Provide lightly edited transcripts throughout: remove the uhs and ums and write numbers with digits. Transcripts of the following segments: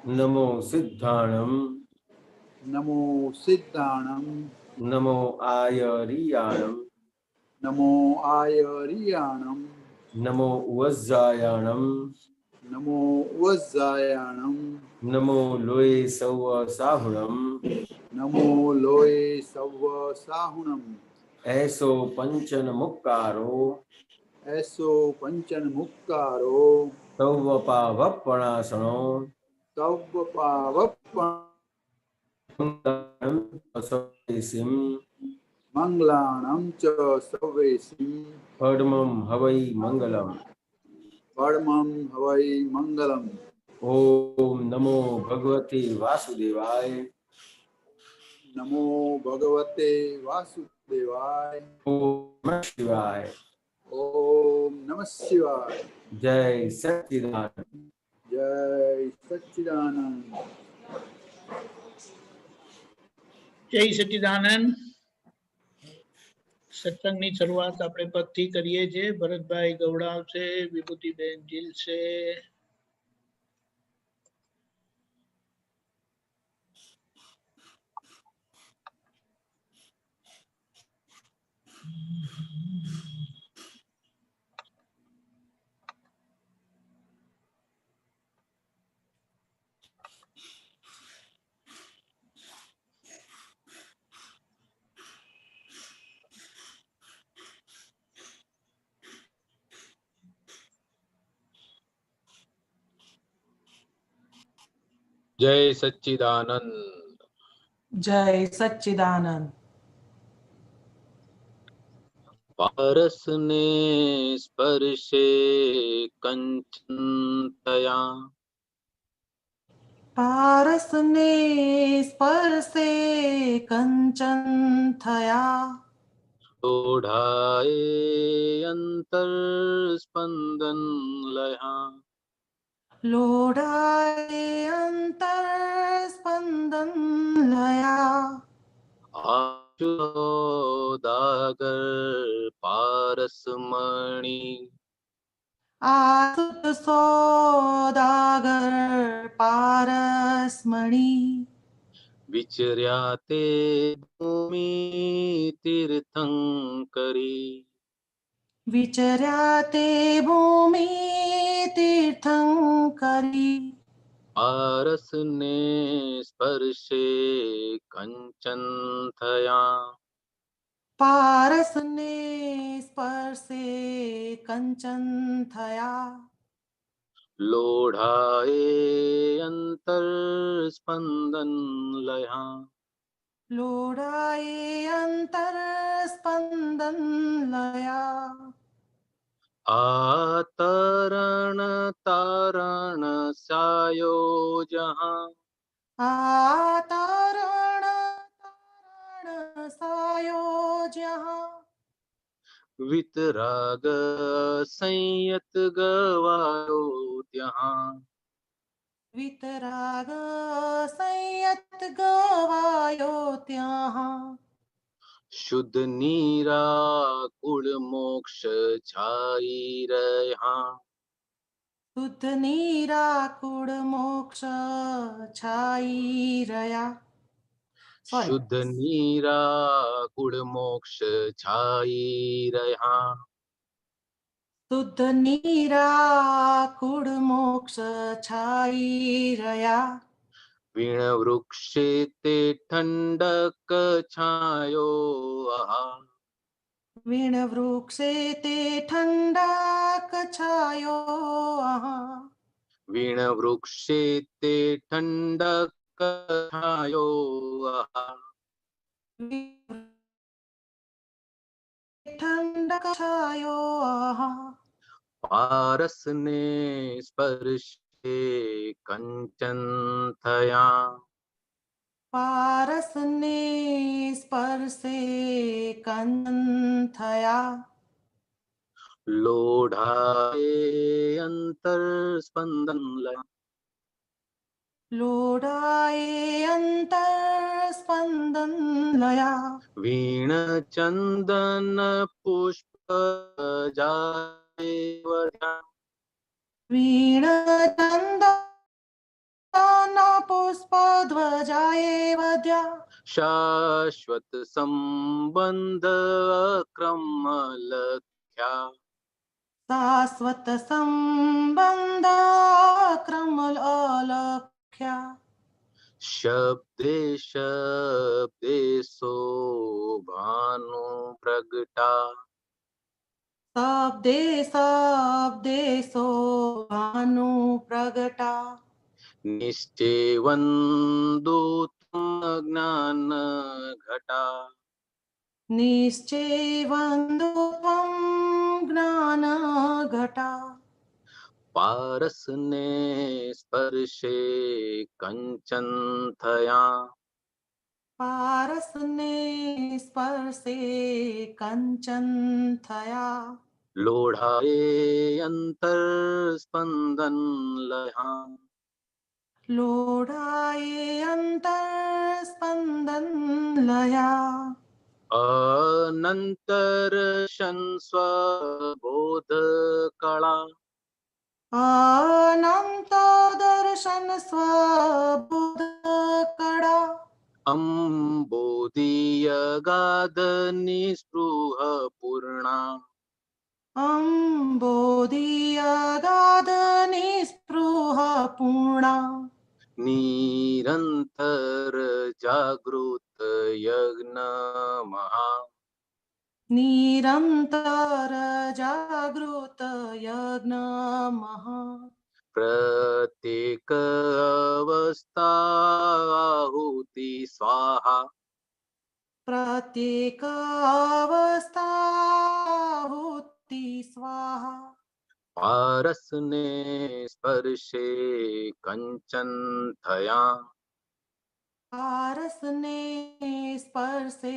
नमो सिद्धाणम नमो सिद्धाणम नमो आयरियाणम नमो आयरियाणम नमो वज्जायाणम नमो वज्जायाणम नमो लोये सव साहुणम नमो लोये सव्व साहुणम ऐसो पंचन मुक्कारो ऐसो पंचन मुक्कारो तव पावपणासनो तव पावप्पं मंगलाणं च सर्वेषु परमं हवै मंगलम। परमं हवै मंगलम। ओम नमो भगवते वासुदेवाय। नमो भगवते वासुदेवाय। ओम नमः शिवाय। ओम नमः शिवाय। जय सच्चिदानंद। जय सच्चिदानंद। જય સચ્ચિદાનંદ। સત્સંગની શરૂઆત આપણે પદથી કરીએ છીએ। ભરતભાઈ ગવડાવશે, વિભૂતિબેન જીલશે। जय सच्चिदानंद। जय सच्चिदानंद। पारस ने स्पर्शे कंचन तया पारस ने स्पर्शे कंचन थया ओढ़ाए अंतर स्पंदन लया लोढ़ाए अंतर स्पंदन लया आशुदागर पारस मणि आसुत सौदागर पारसमणि विचर्याते भूमि तीर्थंकरी विचर्याते भूमि तीर्थंकरी पारस ने स्पर्शे कंचन थया पारस ने स्पर्शे कंचन थया लोढ़ाए अंतर स्पंदन लया लोढ़ाए अंतर स्पंदन लया आतरण तारण सायो जहाँ आतारण तारण सायो जहाँ वितराग संयत गवायो त्यहाँ वितराग संयत गवायो त्यहाँ शुद्ध निराकुल मोक्ष छाई रहा शुद्ध निराकुर मोक्ष छाई रया शुद्ध निराकुल मोक्ष छाई रहा शुद्ध निराकुर मोक्ष छाई रया वीण वृक्षे ते ठंडक छायो आहा वीण वृक्षे ते ठंडक छायो आहा वीण वृक्षे ते ठंडक छायो आहा ठंडक छायो आहा पारस ने स्पर्शे कंचन थया पारस ने स्पर्शे कंचन थया लोढ़ाए अंतर स्पंदन लया लोढ़ाए अंतर स्पंदन लया वीण चंदन पुष्प जाए वीण चंदन पुष्पध्वजाय वद्या शाश्वत संबंध क्रमलख्या शाश्वत संबंध क्रमल अलख्या शब्दे शब्दे शोभानु प्रगटा शब्दे शब्दे शोभानु प्रगटा निश्चेवन्दो ज्ञान घटा निश्चेवन्दो त्वं ज्ञान घटा पारसने स्पर्शे कंचन थया पारसने स्पर्शे कंचन थया लोढ़ाए अंतर स्पंदन लया लोढ़ाये अंतर स्पंदन लया अनंतर स्वबोध कला अनंत दर्शन स्वबोध कड़ा अंबोधीय गाद निस्पृह पूर्णा अम्बोधियगाध निस्पृह पूर्णा निरंतर जागृत यज्ञ महा निरंतर जागृत यज्ञ महा प्रत्येक अवस्था आहुति स्वाहा प्रत्येक अवस्थाहुति स्वाहा पारसने स्पर्शे कंचन थया पारसने स्पर्शे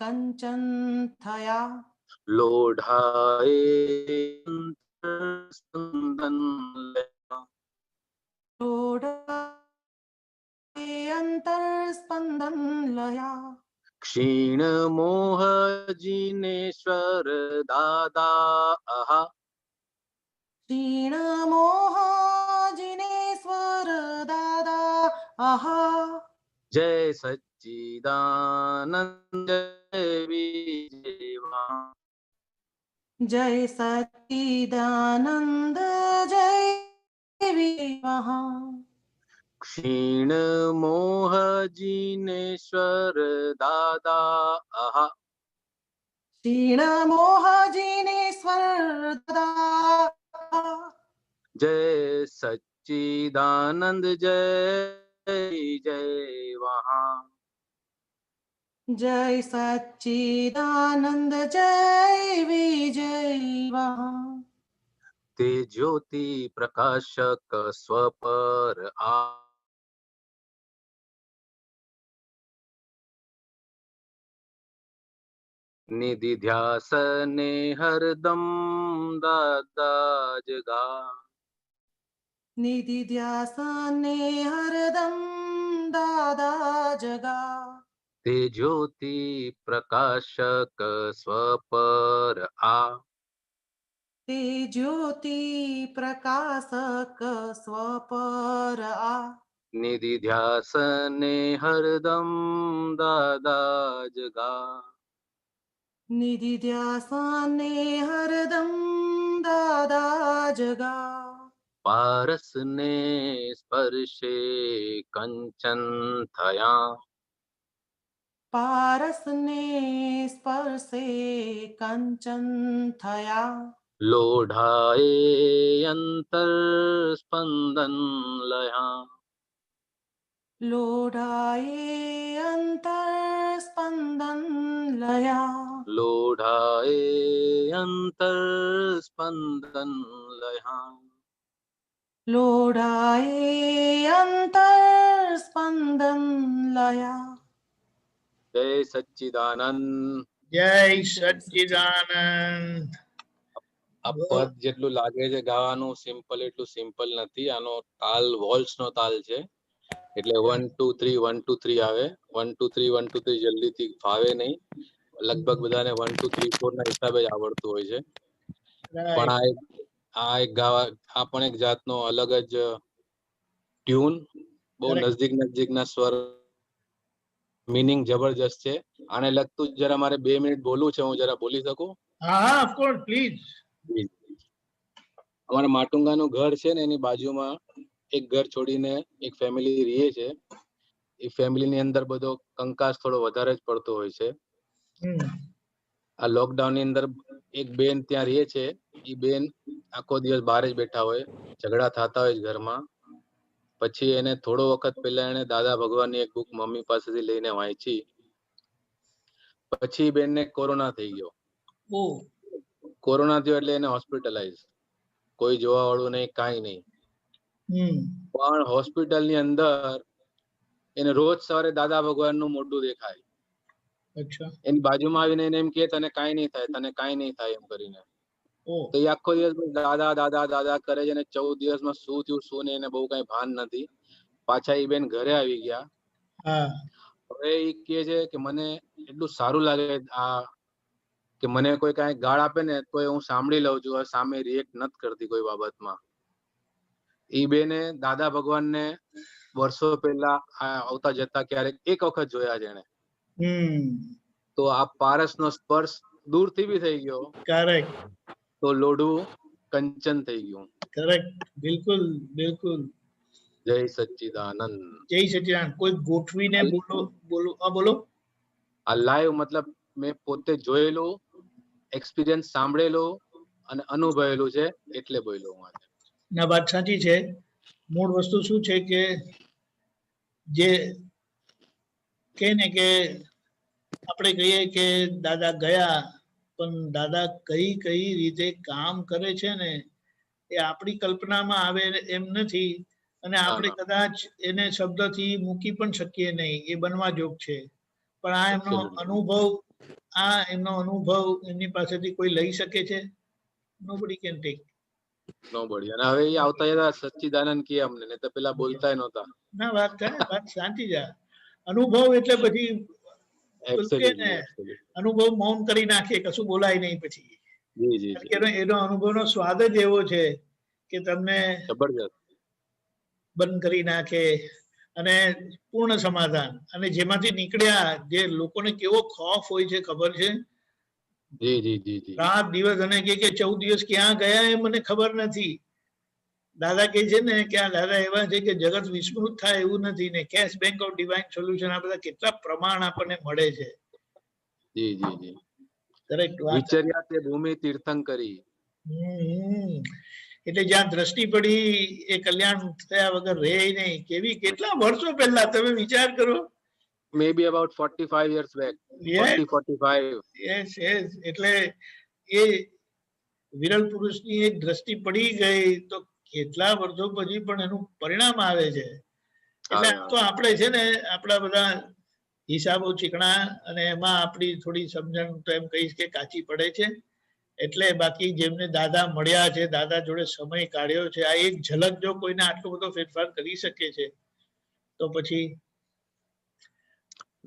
कंचन थया लोढ़ाए स्पंदन लया लोढ़ाये अंतर स्पंदन लया क्षीण मोह जिनेश्वर दादा अहा क्षीण मोह जिनेश्वर दादा आहा जय सच्चिदानंद जय विजयवा जय सच्चिदानंद जय विमहा क्षीण मोह जिनेश्वर दादा अहा क्षीण मोह जिनेश्वर दादा जय सच्चिदानंद जय जय वहाँ जय सच्चिदानंद जय विजय वहाँ ते ज्योति प्रकाशक स्वपर आ निधि ध्यासने हरदम दादा जगा निधि ध्यासने हरदम दादा जगा ते ज्योति प्रकाशक स्वपर आ ते ज्योति प्रकाशक स्वपर आ निधि ध्यासने हरदम दादा जगा निधि ध्यासने हरदम दादा जगा पारसने स्पर्शे कंचन थया पारसने स्पर्शे कंचन थया लोढ़ाए अंतर स्पंदन लया लोढ़ाये अंतर स्पंदन लया लोढ़ाए अंतर स्पंदन लया लोढ़ाये अंतर स्पंदन लया जय सच्चिदानंद જય સચ્ચિદાનંદ. આ પદ જેટલું લાગે છે ગાવાનું સિમ્પલ એટલું સિમ્પલ નથી. આનો તાલ વોલ્સ નો તાલ છે એટલે 1 2 3 1 2 3 આવે. 1 2 3 1 2 3 જલ્દીથી ફાવે નહીં. લગભગ બધાને 1 2 3 4 ના હિસાબે જ આવડતું હોય છે. પણ આ એક ગાવા આ પણ એક જાતનો અલગ જ ટ્યુન બહુ Correct. નજીકના સ્વર, મીનિંગ જબરજસ્ત છે. આને લગતું જરા મારે 2 મિનિટ બોલવું છે, હું જરા બોલી શકું? હા, of course, please. અમારા માટુંગાનું ઘર છે ને, એની બાજુમાં એક ઘર છોડીને એક ફેમિલી રહે છે. એ ફેમિલીની અંદર બધો કંકાસ થોડો વધારે જ પડતો હોય છે. આ લોકડાઉન ની અંદર એક બેન ત્યાં રહે છે. એ બેન આખો દિવસ બહાર જ બેઠા હોય, ઝઘડા થતા હોય ઘરમાં. પછી એને થોડો વખત પહેલા એને દાદા ભગવાનની એક બુક મમ્મી પાસેથી લઈને વાંચી. પછી બેનને કોરોના થઈ ગયો. Oh, કોરોના થયો એટલે એને હોસ્પિટલાઇઝ, કોઈ જોવા વાળું નહીં, કાંઈ નહીં. પણ હોસ્પિટલની અંદર એને રોજ સવારે દાદા ભગવાનનું મોઢું દેખાય. અચ્છા. એની બાજુમાં આવીને એને એમ કે તને કાંઈ નહીં થાય, તને કાંઈ નહીં થાય એમ કરીને. Oh, તો એ આખો દિવસ દાદા દાદા દાદા કરે છે. અને 14 દિવસમાં શું થયું શું નહીં એને બહુ કઈ ભાન નથી. પાછા એ બેન ઘરે આવી ગયા. હા. હવે એ કહે છે કે મને એટલું સારું લાગે આ, કે મને કોઈ કાંઈ ગાળ આપે ને તો હું સાંભળી લઉં છું, સામે રિએક્ટ નથી કરતી કોઈ બાબતમાં. એ બેને દાદા ભગવાનને વર્ષો પહેલા આવતા જતા ક્યારેક એક વખત જોયા છે એને. તો આ પારસનો સ્પર્શ દૂરથી બી થઈ ગયો. Correct. તો લોઢું કંચન થઈ ગયું. Correct. બિલકુલ, બિલકુલ. જય સચ્ચિદાનંદ. જય સચિદાનંદ. કોઈ ગોઠવીને બોલો. બોલો. આ લાઈવ મતલબ મેં પોતે જોયેલું, એક્સપિરિયન્સ સાંભળેલું અને અનુભવેલું છે એટલે બોલ્યો હું આજે. ના, વાત સાચી છે. મૂળ વસ્તુ શું છે કે જે કે ને કે આપણે કહીએ કે દાદા ગયા, પણ દાદા કઈ કઈ રીતે કામ કરે છે ને એ આપણી કલ્પનામાં આવે એમ નથી. અને આપણે કદાચ એને શબ્દથી મૂકી પણ શકીએ નહીં, એ બનવા જોગ છે. પણ આ એમનો અનુભવ એમની પાસેથી કોઈ લઈ શકે છે? Nobody can take. નોબડી. અને હવે એ આવતા જતા સચ્ચિદાનંદ કહે અમને, ને તો પેલા બોલતા નહોતા. ના, વાત શાંતિ જ. અનુભવ એટલે પછી અનુભવ મૌન કરી નાખે, કશું બોલાય નહીં પછી. એનો અનુભવનો સ્વાદ જ એવો છે કે તમને જબરજસ્ત બંધ કરી નાખે. અને પૂર્ણ સમાધાન. અને જેમાંથી નીકળ્યા જે લોકોને કેવો ખોફ હોય છે ખબર છે? રાત દિવસ. અને કે 14 દિવસ ક્યાં ગયા એ મને ખબર નથી. દાદા કે છે ને કે આ દાદા એવા છે કે જગત વિસ્મૃત થાય એવું નથી. ને cash bank of divine solution, આ બધા કેટલા પ્રમાણ આપણને મળે છે. વિચર્યા તે ભૂમિ તીર્થંકરી. એટલે જ્યાં દ્રષ્ટિ પડી એ કલ્યાણ થયા વગર રહે નહીં. કેટલા વર્ષો પહેલા તમે વિચાર કરો. Maybe about 45 years back. 45. Yes. એટલે એ વિરલ પુરુષની એક દ્રષ્ટિ પડી ગઈ તો કેટલા વર્ષો પછી પણ એનું પરિણામ આવે છે. એટલે તો આપણે છે ને આપણા બધા હિસાબો ચીકણા, અને એમાં આપણી થોડી સમજણ તો એમ કહીશ કે કાચી પડે છે. એટલે બાકી જેમને દાદા મળ્યા છે, દાદા જોડે સમય કાઢ્યો છે, આ એક ઝલક જો કોઈને આટલો બધો ફેરફાર કરી શકે છે તો પછી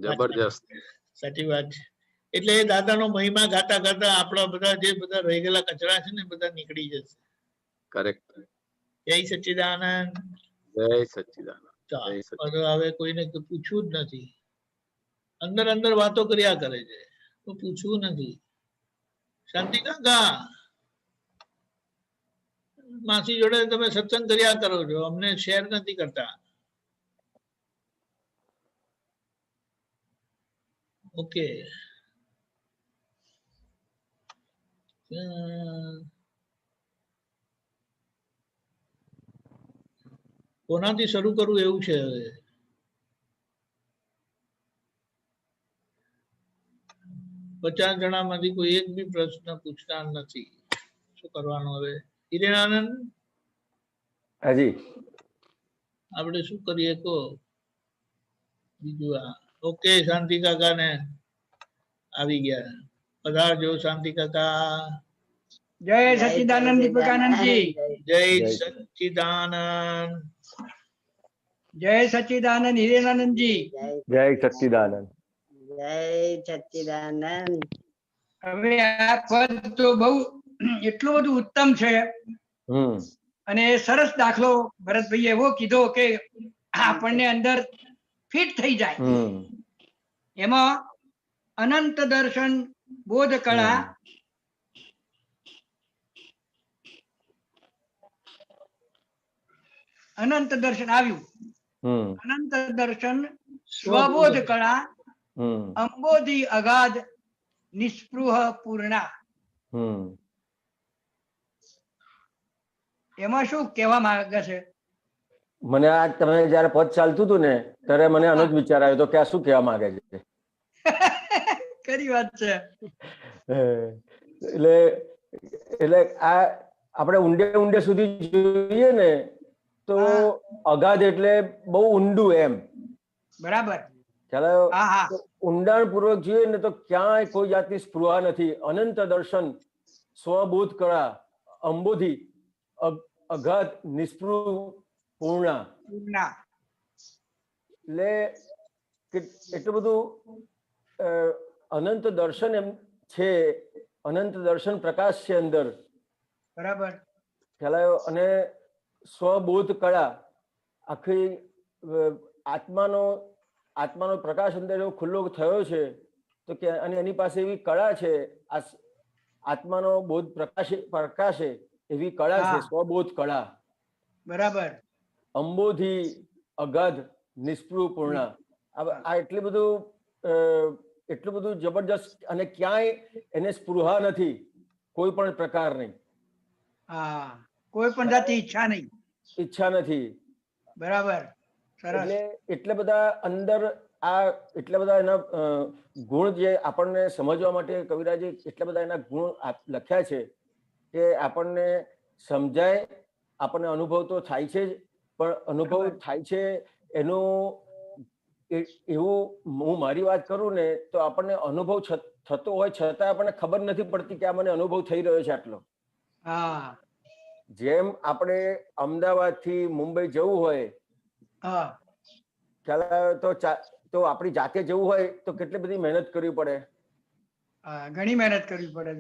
જબરજસ્ત. સાચી વાત છે. એટલે એ દાદાનો મહિમા ગાતા ગાતા આપણા બધા જે બધા રહી ગયેલા કચરા છે ને બધા નીકળી જશે. કરેક્ટ. જય સચ્ચિદાનંદ. જય સચ્ચિદાનંદ. હવે કોઈને પૂછવું જ નથી. અંદર વાતો કર્યા કરે છે તો પૂછવું નથી. શાંતિ કાકા, માસી જોડે તમે સત્સંગ કર્યા કરો છો, અમને શેર નથી કરતા. ઓકે. કોનાથી શરૂ કરવું એવું છે હવે? પચાસ જણામાંથી કોઈ એક બી પ્રશ્ન પૂછતા નથી. શું કરવાનું હવે? હિરેનાનંદ, હાજી આપણે શું કરીએ તો બીજું? ઓકે, શાંતિ કાકા ને આવી ગયા. પધારજો શાંતિ કાકા. જય સચ્ચિદાનંદ દીપકાનંદજી. જય સચ્ચિદાનંદ. જય સચ્ચિદાનંદ હિરેનાનંદજી. જય સચ્ચિદાનંદ. જય સચ્ચિદાનંદ. હવે આ પદ તો બહુ એટલું બધું ઉત્તમ છે. અને સરસ દાખલો ભરતભાઈ એવો કીધો કે આપણને અંદર ફિટ થઈ જાય. હમ એમાં અનંત દર્શન, બોધ કળા, અનંત દર્શન આવ્યું. હમ અનંત દર્શન, સ્વબોધ કળા, હમ અંબોધી અગાધ, નિસ્પૃહ પૂર્ણા. હમ એમાં શું કહેવા માંગે છે? મને આ તમે જયારે પદ ચાલતું હતું ને ત્યારે મને આનો જ વિચાર આવ્યો તો કે આ શું કહેવા માંગે છે. ખરી વાત છે. એટલે એટલે આ આપણે ઊંડે ઊંડે સુધી જોઈએ ને તો અગાધ એટલે બહુ ઊંડું એમ. બરાબર. ખ્યાલ આવ્યો? હા હા. ઊંડાણ પૂર્વક જોઈએ ને તો ક્યાંય કોઈ જાતની સ્પૃહા નથી. અનંત દર્શન, સ્વબોધ કળા, અંબોધી અગાધ, નિસ્પૃહ પૂર્ણા. પૂર્ણા. એટલે એટલું બધું અનંત દર્શન એમ છે, અનંત દર્શન પ્રકાશ છે અંદર. બરાબર. ખ્યાલ આવ્યો? અને સ્વબોધ કળા, આખી આત્માનો પ્રકાશ અંદર એવો ખુલ્લો થયો છે તો કે અને એની પાસે એવી કળા છે, આત્માનો બોધ પ્રકાશે એવી કળા છે, સ્વબોધ કળા. બરાબર. અંબોધી અગાધ, નિસ્પૃહ પૂર્ણા. આ એટલું બધું જબરજસ્ત અને ક્યાંય એને સ્પૃહા નથી કોઈ પણ પ્રકારની. હા, કોઈ પણ જાતની ઈચ્છા નહીં. બરાબર. સરસ. એટલે બધા અંદર એટલા બધા એના ગુણ જે આપણને સમજવા માટે કવિરાજે એટલા બધા એના ગુણ લખ્યા છે કે આપણને સમજાય, આપણને અનુભવ તો થાય છે જ, પણ અનુભવ થાય છે એનું એવું હું મારી વાત કરું ને તો આપણને અનુભવ થતો હોય છતાં આપણને ખબર નથી પડતી કે આ મને અનુભવ થઈ રહ્યો છે આટલો. જેમ આપણે અમદાવાદ થી મુંબઈ જવું હોય ખ્યાલ આવ્યો તો આપણી જાતે જવું હોય તો કેટલી બધી મહેનત કરવી પડે. ઘણી મહેનત કરવી પડે.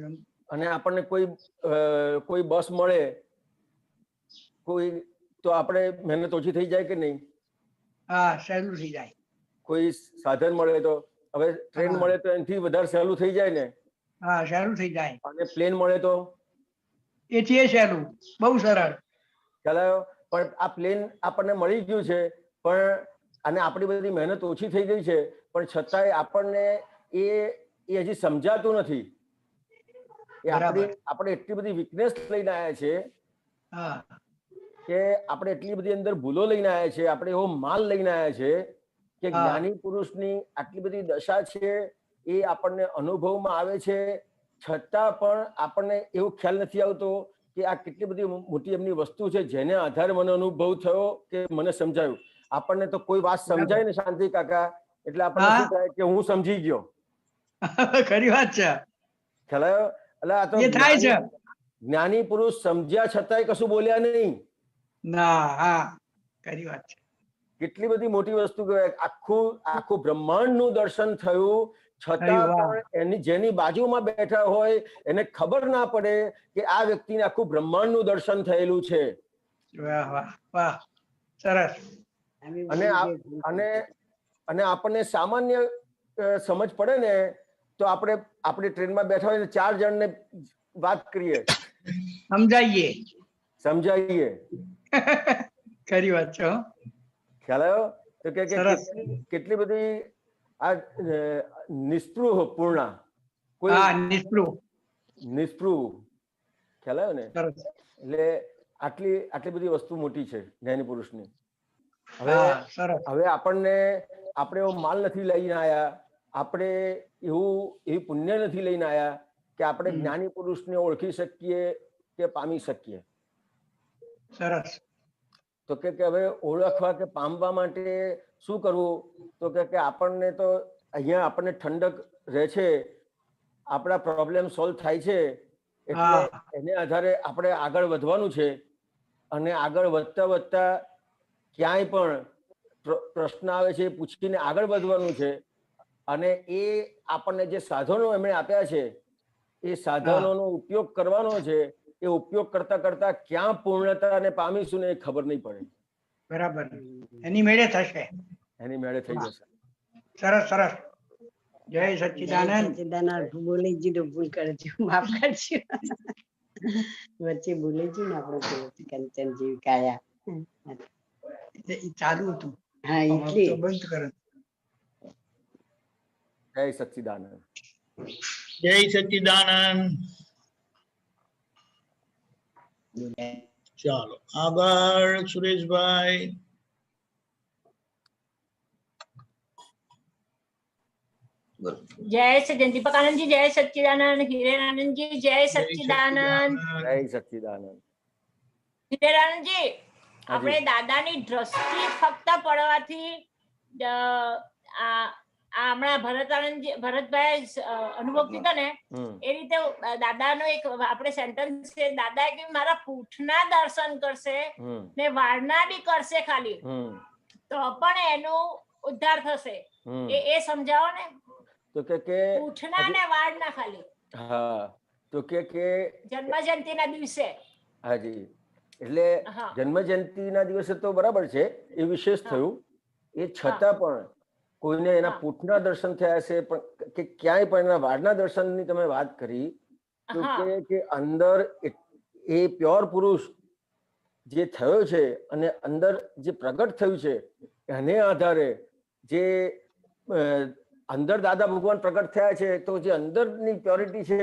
અને આપણને કોઈ બસ મળે તો આપણે મહેનત ઓછી થઈ જાય કે નહીં? હા, સહેલું થઈ જાય. કોઈ સાધન મળે તો હવે ટ્રેન મળે તો એનાથી વધારે સહેલું થઈ જાય ને? હા, સહેલું થઈ જાય. અને પ્લેન મળે તો એથી સહેલું, બહુ સરળ. ખ્યાલ આવ્યો? પણ આ પ્લેન આપણને મળી ગયું છે પણ અને આપણી બધી મહેનત ઓછી થઈ ગઈ છે પણ છતાંય આપણને એ હજી સમજાતું નથી. આપણે એટલી બધી વીકનેસ લઈને આવ્યા છે કે આપણે એટલી બધી અંદર ભૂલો લઈને આવ્યા છે, આપણે એવો માલ લઈને આવ્યા છે કે જ્ઞાની પુરુષની આટલી બધી દશા છે એ આપણને અનુભવમાં આવે છે છતાં પણ આપણને એવું ખ્યાલ નથી આવતો કે આ કેટલી બધી મોટી એમની વસ્તુ છે જેને આધારે મને અનુભવ થયો કે મને સમજાયું. આપણને તો કોઈ વાત સમજાય ને શાંતિ કાકા એટલે આપણને શું થાય કે હું સમજી ગયો. ખરી વાત છે. ખ્યાલ આવ્યો? એટલે આ તો જ્ઞાની પુરુષ સમજ્યા છતાંય કશું બોલ્યા નહીં. ખરી વાત છે. કેટલી બધી મોટી વસ્તુ કહેવાય. આખું બ્રહ્માંડનું દર્શન થયું છતાં પણ એની જેની બાજુમાં બેઠા હોય એને ખબર ના પડે કે આ વ્યક્તિને આખું બ્રહ્માંડનું દર્શન થયેલું છે. સરસ. અને આપણને સામાન્ય સમજ પડે ને તો આપણે ટ્રેનમાં બેઠા હોય 4 જણને વાત કરીએ, સમજાઈએ. ખરી વાત છે. ખ્યાલ આવ્યો? તો કે કેટલી બધી આ નિસ્પૃહ પૂર્ણા, નિસ્પૃહ. ખ્યાલ આવ્યો ને? એટલે આટલી બધી વસ્તુ મોટી છે જ્ઞાની પુરુષની. હવે આપણે એવો માલ નથી લઈને આવ્યા, આપણે એવી પુણ્ય નથી લઈને આવ્યા કે આપણે જ્ઞાની પુરુષને ઓળખી શકીએ કે પામી શકીએ. સરસ. તો કે હવે ઓળખવા કે પામવા માટે શું કરવું? તો કે આપણને તો અહીંયા આપણને ઠંડક રહે છે, આપણા પ્રોબ્લેમ સોલ્વ થાય છે એટલે એને આધારે આપણે આગળ વધવાનું છે અને આગળ વધતા વધતા ક્યાંય પણ પ્રશ્ન આવે છે એ પૂછીને આગળ વધવાનું છે. અને એ આપણને જે સાધનો એમણે આપ્યા છે એ સાધનોનો ઉપયોગ કરવાનો છે. એ ઉપયોગ કરતા કરતા ક્યાં પૂર્ણતાને પામીશું ને એ ખબર નહીં પડે. બરાબર એની મેળે થશે. એની મેળે થઈ જશે. સરસ સરસ. જય જય સચ્ચિદાનંદ. સચ્ચિદાનંદ. બોલી ગયું ભૂલ કરજો, માફ કરજો. વચ્ચે ભૂલી ગયું ને આપણે કંચનજી કાયા. એ ચાલુ હતું. હા હવે એટલે તો બંધ કરે. જય સચ્ચિદાનંદ. જય સચ્ચિદાનંદ. ચાલો આગળ સુરેશભાઈ. जय सच्चिदानंद दीपक आनंद जी, जय सच्चिदानंद हीरेनानंद जी, जय सच्चिदानंद જય સચ્ચિદાનંદ. હીરેનાનંદ જી, આપણે દાદાની દ્રષ્ટિ ફક્ત પડવાથી આ હમણાં ભરતભાઈ અનુભવ કીધો ને એ રીતે દાદાનો એક આપણે સેન્ટેન્સ છે, દાદા કે મારા પૂઠના દર્શન કરશે ને વાળના બી કરશે ખાલી તો પણ એનું ઉદ્ધાર થશે. એ સમજાવો ને. તો કે પૂઠના ને વાળના ખાલી. હા તો કે જન્મ જયંતિના દિવસે. હાજી, એટલે જન્મ જયંતિના દિવસે તો બરાબર છે, એ વિશેષ થયું. એ છતાં પણ કોઈને એના પૂઠના દર્શન થયા છે, પણ કે ક્યાંય પણ એના વાળના દર્શનની તમે વાત કરી તો કે અંદર એ પ્યોર પુરુષ જે થયો છે અને અંદર જે પ્રગટ થયું છે એને આધારે જે અંદર દાદા ભગવાન પ્રગટ થયા છે, તો જે અંદરની પ્યોરિટી છે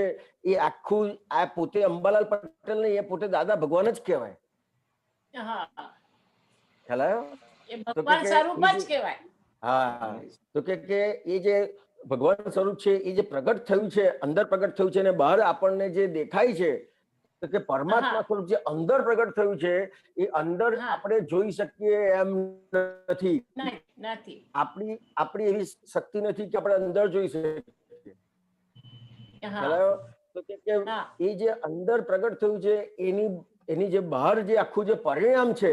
એ આખું આ પોતે અંબાલાલ પટેલ ને એ પોતે દાદા ભગવાન જ કહેવાય. ખ્યાલ આવ્યો? ભગવાન સ્વરૂપ જ કહેવાય. હા, તો કે એ જે ભગવાન સ્વરૂપ છે એ જે પ્રગટ થયું છે, અંદર પ્રગટ થયું છે અને બહાર આપણને જે દેખાય છે તો કે પરમાત્મા સ્વરૂપ જે અંદર પ્રગટ થયું છે એ અંદર આપણે જોઈ શકીએ એમ નથી. આપણી એવી શક્તિ નથી કે આપણે અંદર જોઈ શકીએ. તો કે એ જે અંદર પ્રગટ થયું છે એની જે બહાર જે આખું જે પરિણામ છે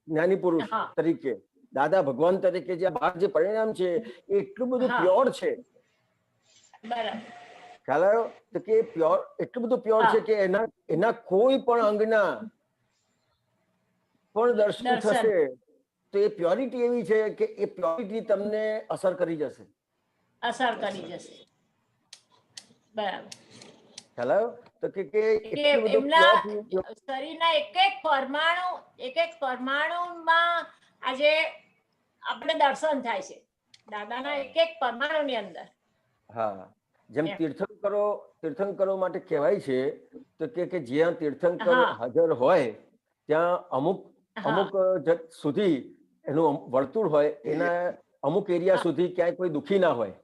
જ્ઞાની પુરુષ તરીકે, દાદા ભગવાન તરીકે જે બહાર જે પરિણામ છે એ એટલું બધું પ્યોર છે. ખ્યાલ આવ્યો? તો કે પ્યોર એટલું બધું પ્યોર છે કે એના કોઈ પણ અંગના પણ દર્શન થશે તો એ પ્યોરિટી એવી છે કે એ પ્યોરિટી તમને અસર કરી જશે. બરાબર. ખ્યાલ આવ્યો? તો કે શરીરના એક એક પરમાણુમાં આજે આપણે દર્શન થાય છે દાદાના એક એક પરમાણુની અંદર. હા, જેમ તીર્થંકરો માટે કહેવાય છે તો કે જ્યાં તીર્થંકર હાજર હોય ત્યાં અમુક સુધી એનું વર્તુળ હોય, એના અમુક એરિયા સુધી ક્યાંય કોઈ દુખી ના હોય.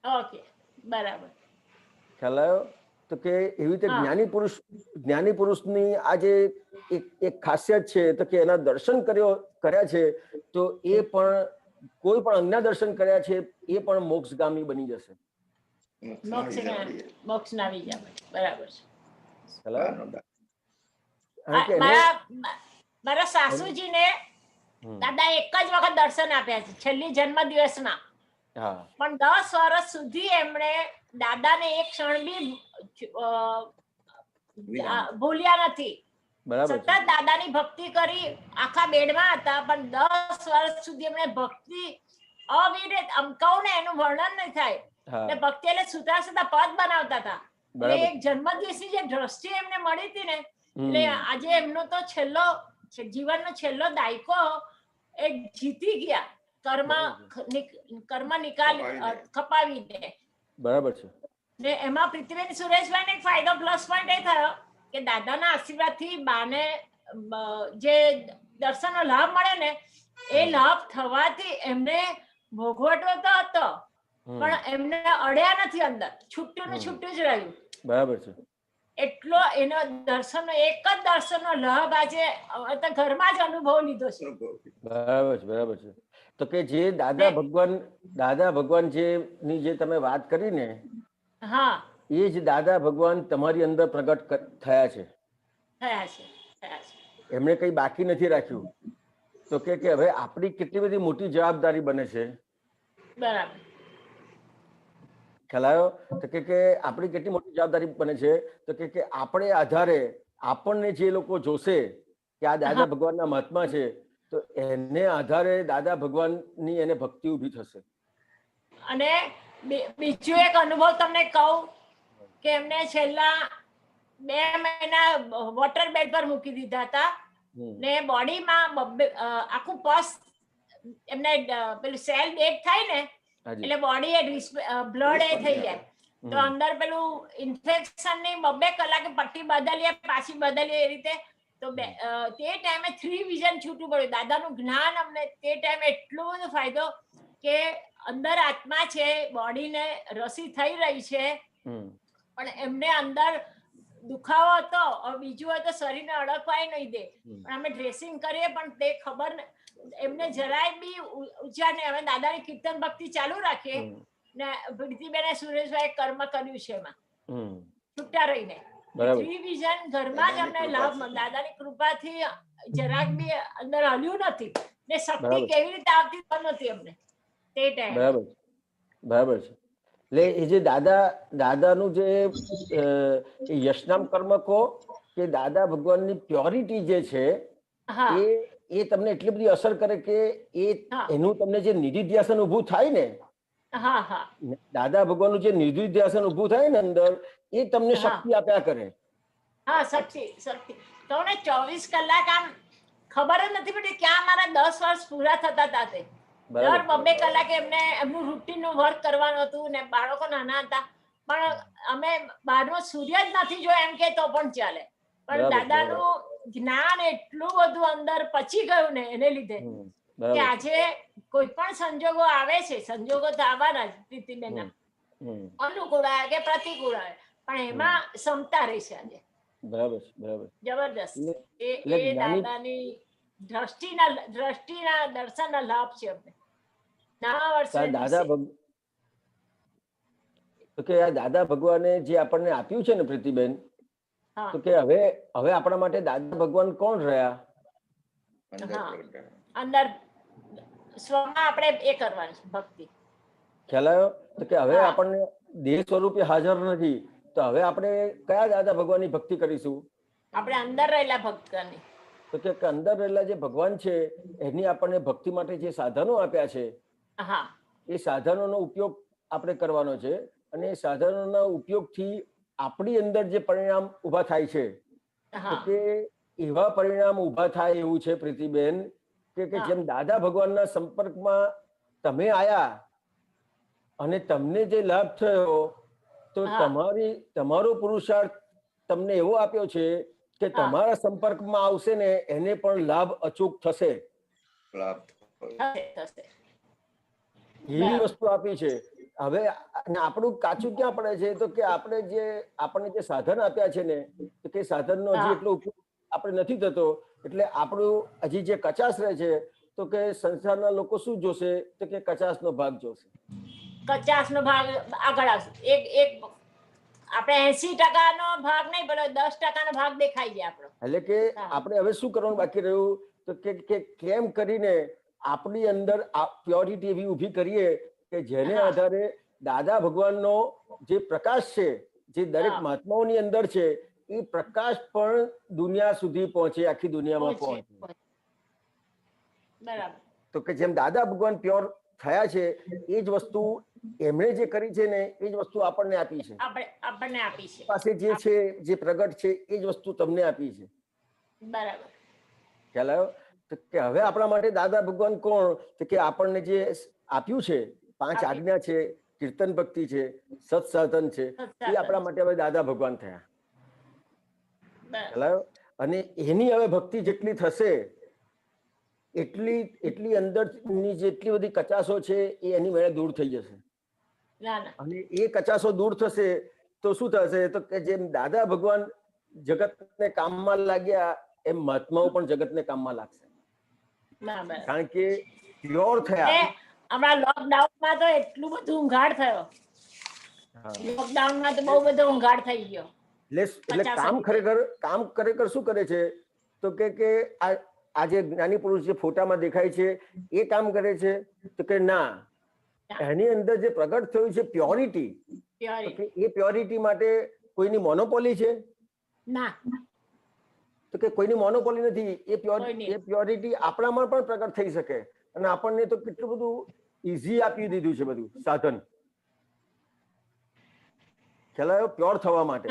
ઓકે, બરાબર. ખ્યાલ આવ્યો? તો કે એવી રીતે જ્ઞાની પુરુષની આ જે એક ખાસિયત છે તો કે એના દર્શન કર્યા છે તો એ પણ કોઈ પણ અંગના દર્શન કર્યા છે એ પણ મોક્ષગામી બની જશે. મારા સાસુજીને દાદા એક જ વખત દર્શન આપ્યા છે છેલ્લી જન્મ દિવસના, પણ 10 વર્ષ સુધી એમણે દાદાને એક ક્ષણ બી ભૂલ્યા નથી. સતત દાદાની ભક્તિ કરી, આખા બેડમાં હતા પણ 10 વર્ષ સુધી એમણે ભક્તિ અવિરત, કહું ને એનું વર્ણન નહીં થાય. ભક્તિ એટલે સુતા સુતા પદ બનાવતા હતા. એક જન્મદિવસની જે દ્રષ્ટિ એમને મળી હતી ને, એટલે આજે એમનો તો જીવનનો છેલ્લો દાયકો એ જીતી ગયા કર્મ નિકાલ ખપાવીને. બરાબર છે. ને એમાં પૃથ્વીબેન સુરેશભાઈને એક ફાયદો પ્લસ પોઈન્ટ એ થયો કે દાદાના આશીર્વાદથી બાને જે દર્શનનો લાભ મળે ને એ લાભ થવાથી એમને ભોગવટો તો હતો પણ એમને અડ્યા નથી, અંદર છૂટું ને છૂટું જ રહ્યું. બરાબર છે. એટલો એનો દર્શનનો એક જ દર્શનનો લાભ આજે ઘરમાં જ અનુભવ લીધો છે. બરાબર છે. તો કે જે દાદા ભગવાન ની જે તમે વાત કરી ને, એ જ દાદા ભગવાન તમારી અંદર પ્રગટ થયા છે. એમણે કઈ બાકી નથી રાખ્યું. તો કે હવે આપણી કેટલી બધી મોટી જવાબદારી બને છે. બરાબર. ખ્યાલ આવ્યો? તો કે આપણી કેટલી મોટી જવાબદારી બને છે તો કે આપણે આધારે આપણને જે લોકો જોશે કે આ દાદા ભગવાનના મહાત્મા છે તો એને આધારે દાદા ભગવાનની એને ભક્તિ ઊભી થશે. અને બીજું એક અનુભવ તમને કહું કે એમને છેલ્લા 2 મહિના વોટર બેડ પર મૂકી દીધા હતા ને બોડીમાં આખું પસ એમને પેલું સેલ ડેડ થાય ને એટલે બોડી બ્લડ એ થઈ જાય તો અંદર પેલું ઇન્ફેક્શન ની 2 કલાકે પટ્ટી બદલીએ પાછી બદલીએ એ રીતે તો તે ટાઈમે 3 વિઝન છૂટું પડ્યું. દાદાનું જ્ઞાન અમને તે ટાઈમે એટલો બધો ફાયદો કે અંદર આત્મા છે, બોડીને રસી થઈ રહી છે પણ એમને અંદર દુખાવો હતો. બીજું હોય તો શરીરને અડકવાય નહીં દે પણ અમે ડ્રેસિંગ કરીએ પણ તે ખબર એમને જરાય બી ઉચ્ચાર નહીં. અમે દાદાની કીર્તન ભક્તિ ચાલુ રાખીએ ને પ્રીતિબેન સુરેશભાઈ કર્મ કર્યું છે એમાં છૂટા રહીને. વિઝન ઘરમાં જ અમને લાભ દાદાની કૃપાથી જરાક બી અંદર હલ્યું નથી ને શક્તિ કેવી રીતે આવતી નથી અમને તે ટાઈમ. બરાબર છે. એટલે એ જે દાદાનું જે યશનામ કર્મ કહો કે દાદા ભગવાનની પ્યોરિટી જે છે એ તમને એટલી બધી અસર કરે કે એનું તમને જે નિધિધ્યાસન ઉભું થાય ને, દાદા ભગવાનનું જે નિધિધ્યાસન ઉભું થાય ને અંદર, એ તમને શક્તિ આપ્યા કરે. હા, શક્તિ કહું ને 24 કલાક આમ ખબર જ નથી પડતી ક્યાં મારા 10 વર્ષ પૂરા થતા હતા. તે દર 2 કલાકે એમનું રૂટીન નું વર્ક કરવાનું હતું ને બાળકો નાના હતા પણ અમે બહારનો સૂર્ય જ નથી જોયો એમ કે તો પણ ચાલે. પણ દાદાનું જ્ઞાન એટલું બધું અંદર પચી ગયું ને એને લીધે કે આજે કોઈ પણ સંજોગો આવે છે, સંજોગો તો આવવાના જ પ્રીતિબેન, અનુકૂળ આવે કે પ્રતિકૂળ આવે પણ એમાં ક્ષમતા રહેશે આજે. બરાબર. જબરદસ્ત. એ દાદાની દ્રષ્ટિના દર્શનના લાભ છે અમને. દાદા ભગવાને જે આપણને આપ્યું છે ને પ્રીતિબેન, તો કે હવે આપણા માટે દાદા ભગવાન કોણ રહ્યા? અંદર સ્વમાં આપણે એ કરવાની ભક્તિ. ખ્યાલ આવ્યો? તો કે હવે આપણને દેહ સ્વરૂપે હાજર નથી તો હવે આપણે કયા દાદા ભગવાનની ભક્તિ કરીશું? આપણે અંદર રહેલા ભક્તની. તો કે અંદર રહેલા જે ભગવાન છે એની આપણને ભક્તિ માટે જે સાધનો આપ્યા છે એ સાધનોનો ઉપયોગ આપણે કરવાનો છે અને એ સાધનોના ઉપયોગથી આપણી અંદર જે પરિણામ ઉભા થાય છે કે એવા પરિણામ ઉભા થાય એવું છે પ્રીતિબેન કે જેમ દાદા ભગવાનના સંપર્કમાં તમે આયા અને તમને જે લાભ થયો તો તમારો પુરુષાર્થ તમને એવો આપ્યો છે કે તમારા સંપર્કમાં આવશે ને એને પણ લાભ અચૂક થશે. એવી વસ્તુ આપી છે. હવે આપણું કાચું ક્યાં પડે છે તો કે આપણને જે સાધન આપ્યા છે ને તે સાધનનો હજી એટલો ઉપયોગ આપણે નથી થતો એટલે આપણું હજી જે કચાશ રહે છે તો કે સંસારના લોકો શું જોશે તો કે કચાશનો ભાગ જોશે. કચાશનો ભાગ આગળ આવશે. એક આપણે 80% ભાગ નહીં પણ 10% ભાગ દેખાઈ જાય આપણો. એટલે કે આપણે હવે શું કરવાનું બાકી રહ્યું તો કે કેમ કરીને આપણી અંદર પ્યોરિટી એવી ઊભી કરીએ કે જેને આધારે દાદા ભગવાનનો જે પ્રકાશ છે જે દરેક મહાત્માઓની અંદર છે એ પ્રકાશ પણ દુનિયા સુધી પહોંચે, આખી દુનિયામાં પહોંચે. બરાબર. તો કે જેમ દાદા ભગવાન પ્યોર થયા છે એ જ વસ્તુ એમણે જે કરી છે ને એ જ વસ્તુ આપણને આપી છે. આપણને આપી છે. પાસે જે છે જે પ્રગટ છે એ જ વસ્તુ તમને આપી છે. બરાબર. ખ્યાલ આવ્યો? તો કે હવે આપણા માટે દાદા ભગવાન કોણ? તો કે આપણને જે આપ્યું છે 5 આજ્ઞા છે, કીર્તન ભક્તિ છે, સત્સાધન છે, એ આપણા માટે હવે દાદા ભગવાન થયા. ખ્યાલ આવ્યો? અને એની હવે ભક્તિ જેટલી થશે એટલી અંદરની જેટલી બધી કચાશો છે એ એની મેળે દૂર થઈ જશે. અને એ કચાશો દૂર થશે તો શું થશે તો કે જેમ દાદા ભગવાન જગતને કામમાં લાગ્યા એમ મહાત્માઓ પણ જગતને કામમાં લાગશે. કારણ કે પ્યોર થયા. હમણાં લોકડાઉનમાં તો એટલું બધું ઊંઘાડ થયો. લોકડાઉનમાં તો બહુ બધો ઊંઘાડ થઈ ગયો. એટલે કામ ખરેખર શું કરે છે તો કે આ જે જ્ઞાની પુરુષ જે ફોટામાં દેખાય છે એ કામ કરે છે તો કે ના, એની અંદર જે પ્રગટ થયું છે પ્યોરિટી, એ પ્યોરિટી માટે કોઈની મોનોપોલી છે? ના. તો કે કોઈની મોનોપોલી નથી. કોઈની. એ પ્યોરિટી આપણામાં પણ પ્રગટ થઈ શકે. અને આપણને તો કેટલું બધું ઈઝી આપી દીધું છે બધું સાધન, ખ્યાલ આવ્યો? પ્યોર થવા માટે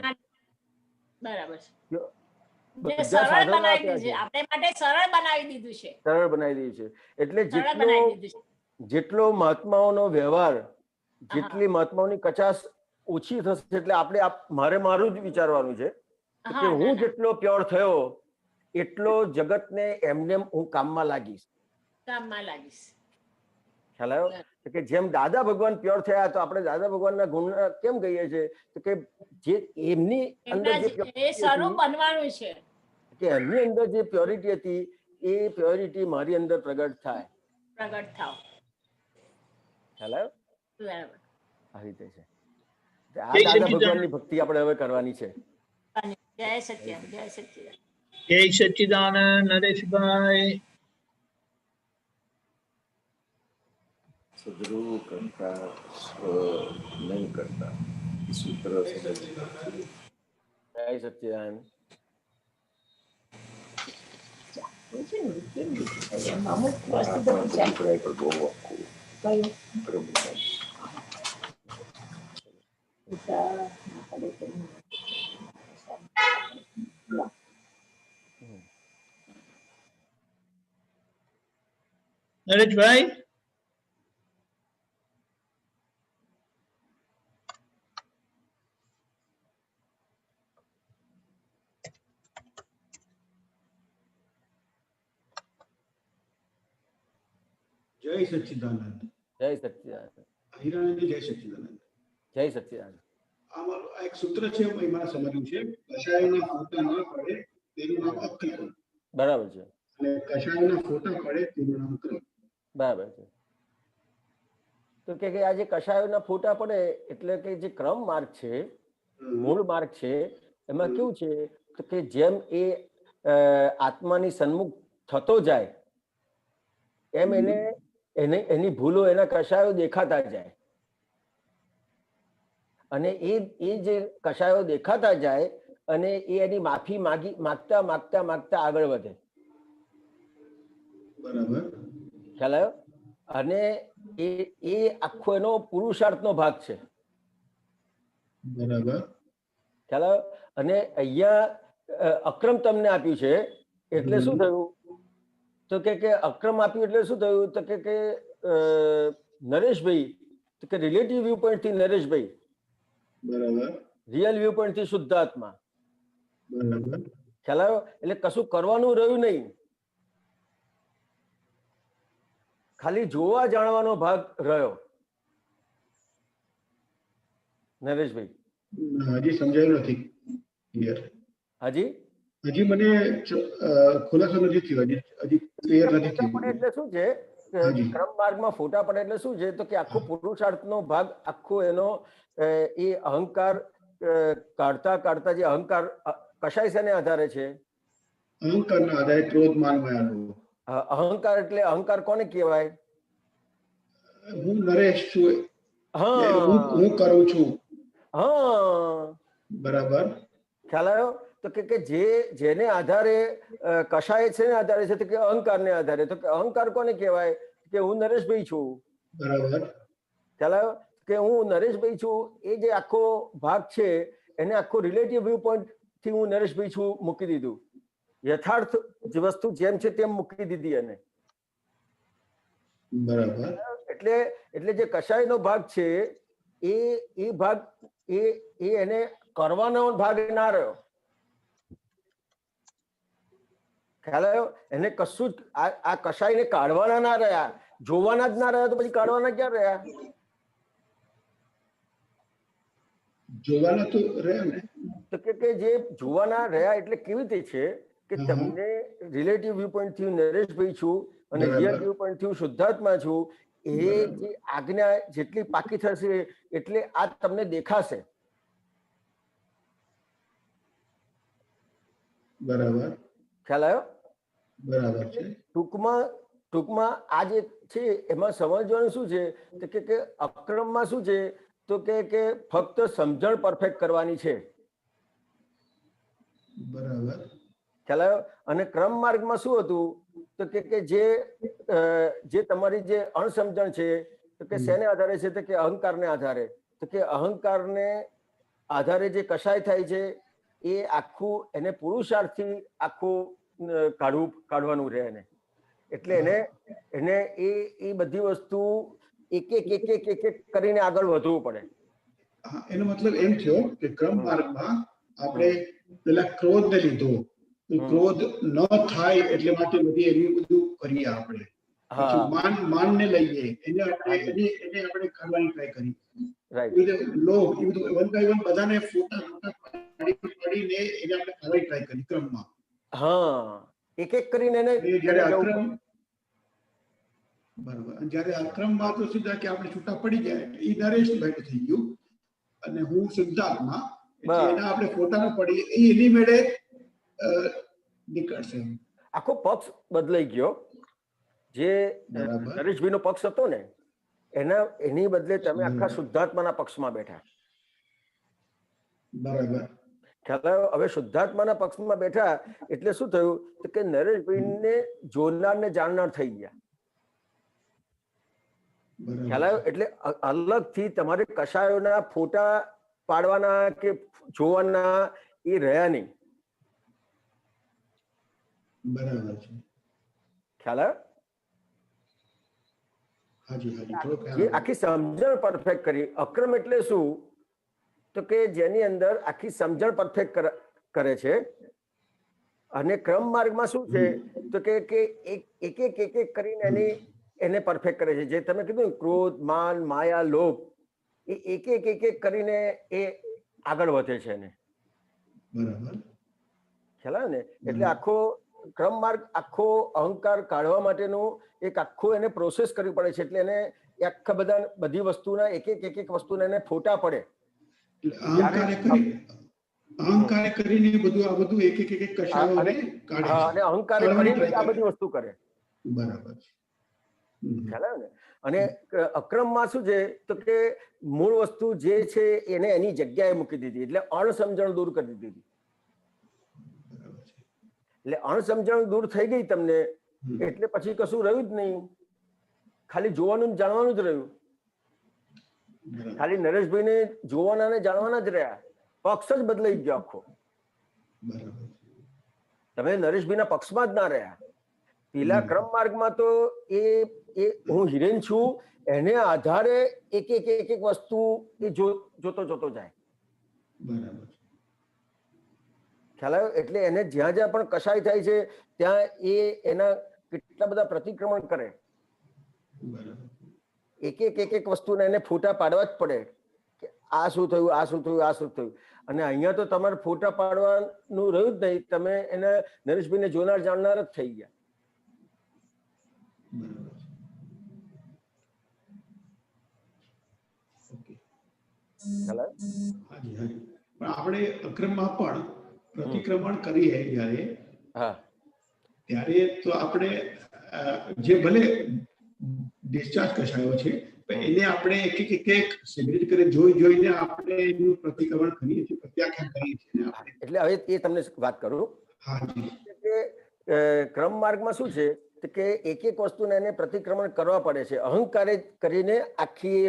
બરાબર છે. બધા સરળ સાધનો બનાવી આપ્યા દીધું છે, છે, આપણે માટે સરળ બનાવી દીધું છે, સરળ બનાવી દીધું છે. એટલે સરળ બનાવી દીધું છે. જેટલો મહાત્માઓનો વ્યવહાર, જેટલી મહાત્માઓની કચાશ ઓછી થશે, એટલે આપણે મારે મારું જ વિચારવાનું છે કે હા, હું જેટલો પ્યોર થયો એટલો જગતને એમને હું કામમાં લાગીશ. કામમાં લાગીશ. ખ્યાલ આવ્યો? કે જેમ દાદા ભગવાન પ્યોર થયા, તો આપણે દાદા ભગવાનના ગુણ કેમ કહીએ છીએ? તો કે જે એમની અંદર જે એ સ્વરૂપ બનવાનું છે, કે એમની અંદર જે પ્યોરિટી હતી એ પ્યોરિટી મારી અંદર પ્રગટ થાય. પ્રગટ થાવ. ખ્યાલ આવ્યો? બરાબર. આ રીતે છે. આ દાદા ભગવાનની ભક્તિ આપણે હવે કરવાની છે. જય સચ્ચિદાનંદ, જય સચ્ચિદાનંદ. જય સચ્ચિદાનંદ. નરેશભાઈ. સદરૂપ કરતા સ્વ નહીં કરતા સૂત્ર જય સચ્ચિદાનંદ. અમુક વસ્તુ તો પૂછાય. બહુ આખું કયું? નરેશભાઈ. જય સચ્ચિદાનંદ. જય સચ્ચિદાનંદ. હિરાનંદ જય સચ્ચિદાનંદ. જય સચ્ચિદાનંદ. આમાં એક સૂત્ર છે, એમાં સમજવું છે, કશાયના ફોટા ના પડે તેનું નામ અક્કલ. બરાબર છે. અને કશાયના ફોટા પડે તેનું નામ ક્રમ. બરાબર છે. તો કે આ જે કશાયોના ફોટા પડે એટલે કે જે ક્રમ માર્ગ છે, મૂળ માર્ગ છે, એમાં કેવું છે તો કે જેમ એ આત્માની સન્મુખ થતો જાય એમ એની ભૂલો, એના કશાયો દેખાતા જાય. અને એ જે કશાયો દેખાતા જાય અને એ એની માફી માગતા માગતા માગતા આગળ વધે. બરાબર. ખ્યાલ આવ્યો? અને એ આખો એનો પુરુષાર્થનો ભાગ છે. બરાબર. ખ્યાલ આવ્યો? અને અહીંયા અક્રમ તમને આપ્યું છે એટલે શું થયું? તો કે અક્રમ આપ્યું એટલે શું થયું? તો કે નરેશભાઈ, તો કે રિલેટિવ વ્યૂ પોઈન્ટ થી નરેશભાઈ, બરાબર, રિયલ વ્યૂ પોઈન્ટ થી શુદ્ધાત્મા. બરાબર. ખ્યાલ આવ્યો? એટલે કશું કરવાનું રહ્યું નહીં, ખાલી જોવા જાણવાનો ભાગ રહ્યો. નરેશભાઈ હજી સમજાયું નથી. ક્લિયર? હજી મને ખુલાસો નથી થયો. હજી ક્લિયર નથી થયું. એટલે શું છે? ક્રમ માર્ગમાં ફોટા પડે એટલે શું છે? તો કે આખો પુરુષાર્થનો ભાગ, આખો એનો એ અહંકાર કાઢતા કાઢતા, જે અહંકાર કશાય શેને આધારે છે? અહંકારના આધારે ક્રોધ, માન, માયાનો. અહંકાર એટલે અહંકાર કોને કહેવાય? હું નરેશ છું. હા, હું કરું છું. હા, બરાબર. ખ્યાલ આવ્યો? તો કે જેને આધારે કશાય છે ને આધારે છે, તો કે અહંકારને આધારે. તો કે અહંકાર કોને કહેવાય? કે હું નરેશભાઈ છું. બરાબર. ખ્યાલ આવ્યો? કે હું નરેશભાઈ છું, એ જે આખો ભાગ છે એને આખો રિલેટિવ વ્યૂ પોઈન્ટ થી હું નરેશભાઈ છું મૂકી દીધું. યથાર્થ જે વસ્તુ જેમ છે તેમ મૂકી દીધી એને. બરાબર. એટલે જે કશાયનો ભાગ છે એ ભાગ એને કરવાનો ભાગ ના રહ્યો. ખ્યાલ આવ્યો? એને કશું જ આ કશાયને કાઢવાના ના રહ્યા, જોવાના જ ના રહ્યા, તો પછી કાઢવાના ક્યાં રહ્યા? જોવાના તો રહ્યા ને. તો કે જે જોવાના રહ્યા એટલે કેવી રીતે છે કે તમને રિલેટિવ વ્યૂ પોઈન્ટ થી નરેશભાઈ છું અને રિયલ વ્યૂ પોઈન્ટ થી શુદ્ધાત્મા છું. એ જે આજ્ઞા જેટલી પાકી થશે એટલે આ તમને દેખાશે. બરાબર. ખ્યાલ આવ્યો? બરાબર છે. ટૂંકમાં આ જે છે એમાં સમજવાનું શું છે કે અક્રમમાં શું છે? તો કે ફક્ત સમજણ પરફેક્ટ કરવાની છે. બરાબર. ખ્યાલ આવ્યો? અને ક્રમ માર્ગમાં શું હતું તો કે જે તમારી જે અણસમજણ છે તો કે શેને આધારે છે તો કે અહંકારને આધારે, તો કે અહંકારને આધારે જે કશાય થાય છે એ આખું એને પુરુષાર્થથી આખું કાઢવાનું રહે એને. એટલે એને એ બધી વસ્તુ એક એક કરીને આગળ વધવું પડે. એનો મતલબ એમ થયો કે ક્રમ માર્ગમાં આપણે પેલા ક્રોધ ને લીધો, ક્રોધ ન થાય એટલે માટે બધી એની બધું કરીએ આપણે. માન ને લઈએ એને આપણે કરવાની ટ્રાય કરી. લોભ એ બધું વન બાય વન બધાને ફોટા પાડીને એને આપણે કરવાની ટ્રાય કરી ક્રમમાં. હા, એક એક કરીને એને બરાબર. જયારે અક્રમમાં તો સીધા કે આપણે છૂટા પડી ગયા એ નરેશભાઈ થઈ ગયું અને હું સિદ્ધાર્થમાં એના આપણે ફોટા ન પડી એ એની મેળે નીકળશે. આખો પક્ષ બદલાઈ ગયો. જે નરેશભાઈ નો પક્ષ હતો ને એની બદલે તમે આખા શુદ્ધાત્માના પક્ષમાં બેઠા. બરાબર. ખ્યાલ? હવે શુદ્ધાત્માના પક્ષમાં બેઠા એટલે શું થયું કે નરેશભાઈને જોનાર ને જાણનાર થઈ ગયા. ખ્યાલ આવ્યો? એટલે અલગથી તમારે કશાયોના ફોટા પાડવાના કે જોવાના એ રહ્યા નહીં. બરાબર છે. ખ્યાલ આવ્યો? એ આખી સમજણ પરફેક્ટ કરી. અક્રમ એટલે શું તો કે જેની અંદર આખી સમજણ પરફેક્ટ કરે છે. અને ક્રમ માર્ગમાં શું છે તો કે એક કરીને એને પરફેક્ટ કરે છે. જે તમે કીધું ક્રોધ, માન, માયા, લોભ એ એક કરીને એ આગળ વધે છે એને. ખ્યાલ આવે ને? એટલે આખો ક્રમ માર્ગ આખો અહંકાર કાઢવા માટેનું એક આખું એને પ્રોસેસ કરવી પડે છે. એટલે એને આખા બધી વસ્તુના એક વસ્તુને એને ફોટા પડે. અહંકાર કરીને બધું આ બધું એક કશાયો અને અહંકાર કરીને આ બધી વસ્તુ કરે. બરાબર. ખ્યાલ આવે ને? અને અક્રમમાં શું છે તો કે મૂળ વસ્તુ જે છે એને એની જગ્યાએ મૂકી દીધી. એટલે અણસમજણ દૂર કરી દીધી. એટલે અણસમજણ દૂર થઈ ગઈ તમને એટલે પછી કશું રહ્યું જ નહીં. ખાલી જોવાનું જાણવાનું જ રહ્યું. ખાલી નરેશભાઈને જોવાના ને જાણવાના જ રહ્યા. પક્ષ જ બદલાઈ ગયો આખો. તમે નરેશભાઈના પક્ષમાં જ ના રહ્યા. પેલા ક્રમ માર્ગમાં તો એ હું હિરેન છું એને આધારે એક વસ્તુ એ જોતો જાય. ખ્યાલ આવ્યો? એટલે એને જ્યાં જ્યાં પણ કશાય થાય છે ત્યાં એના કેટલા બધા પ્રતિક્રમણ કરે. એક વસ્તુને એને ફોટા પાડવા જ પડે કે આ શું થયું, આ શું થયું, આ શું થયું. અને અહીંયા તો તમારે ફોટા પાડવાનું રહ્યું જ નહીં. તમે એને નરેશભાઈને જોનાર જાણનાર જ થઈ ગયા. આપણે અક્રમમાં પણ પ્રતિક્રમણ કરીએ જયારે ત્યારે તો આપણે જે ભલે ડિસ્ચાર્જ કશાયો છે એને આપણે એક સિગ્નેચર કરી જોઈને આપણે એનું પ્રતિક્રમણ કરીએ છીએ, પ્રત્યાખ્યાન કરીએ છીએ. એટલે હવે એ તમને વાત કરું કે ક્રમ માર્ગમાં શું છે કે એક વસ્તુને એને પ્રતિક્રમણ કરવા પડે છે. અહંકારે કરીને આખી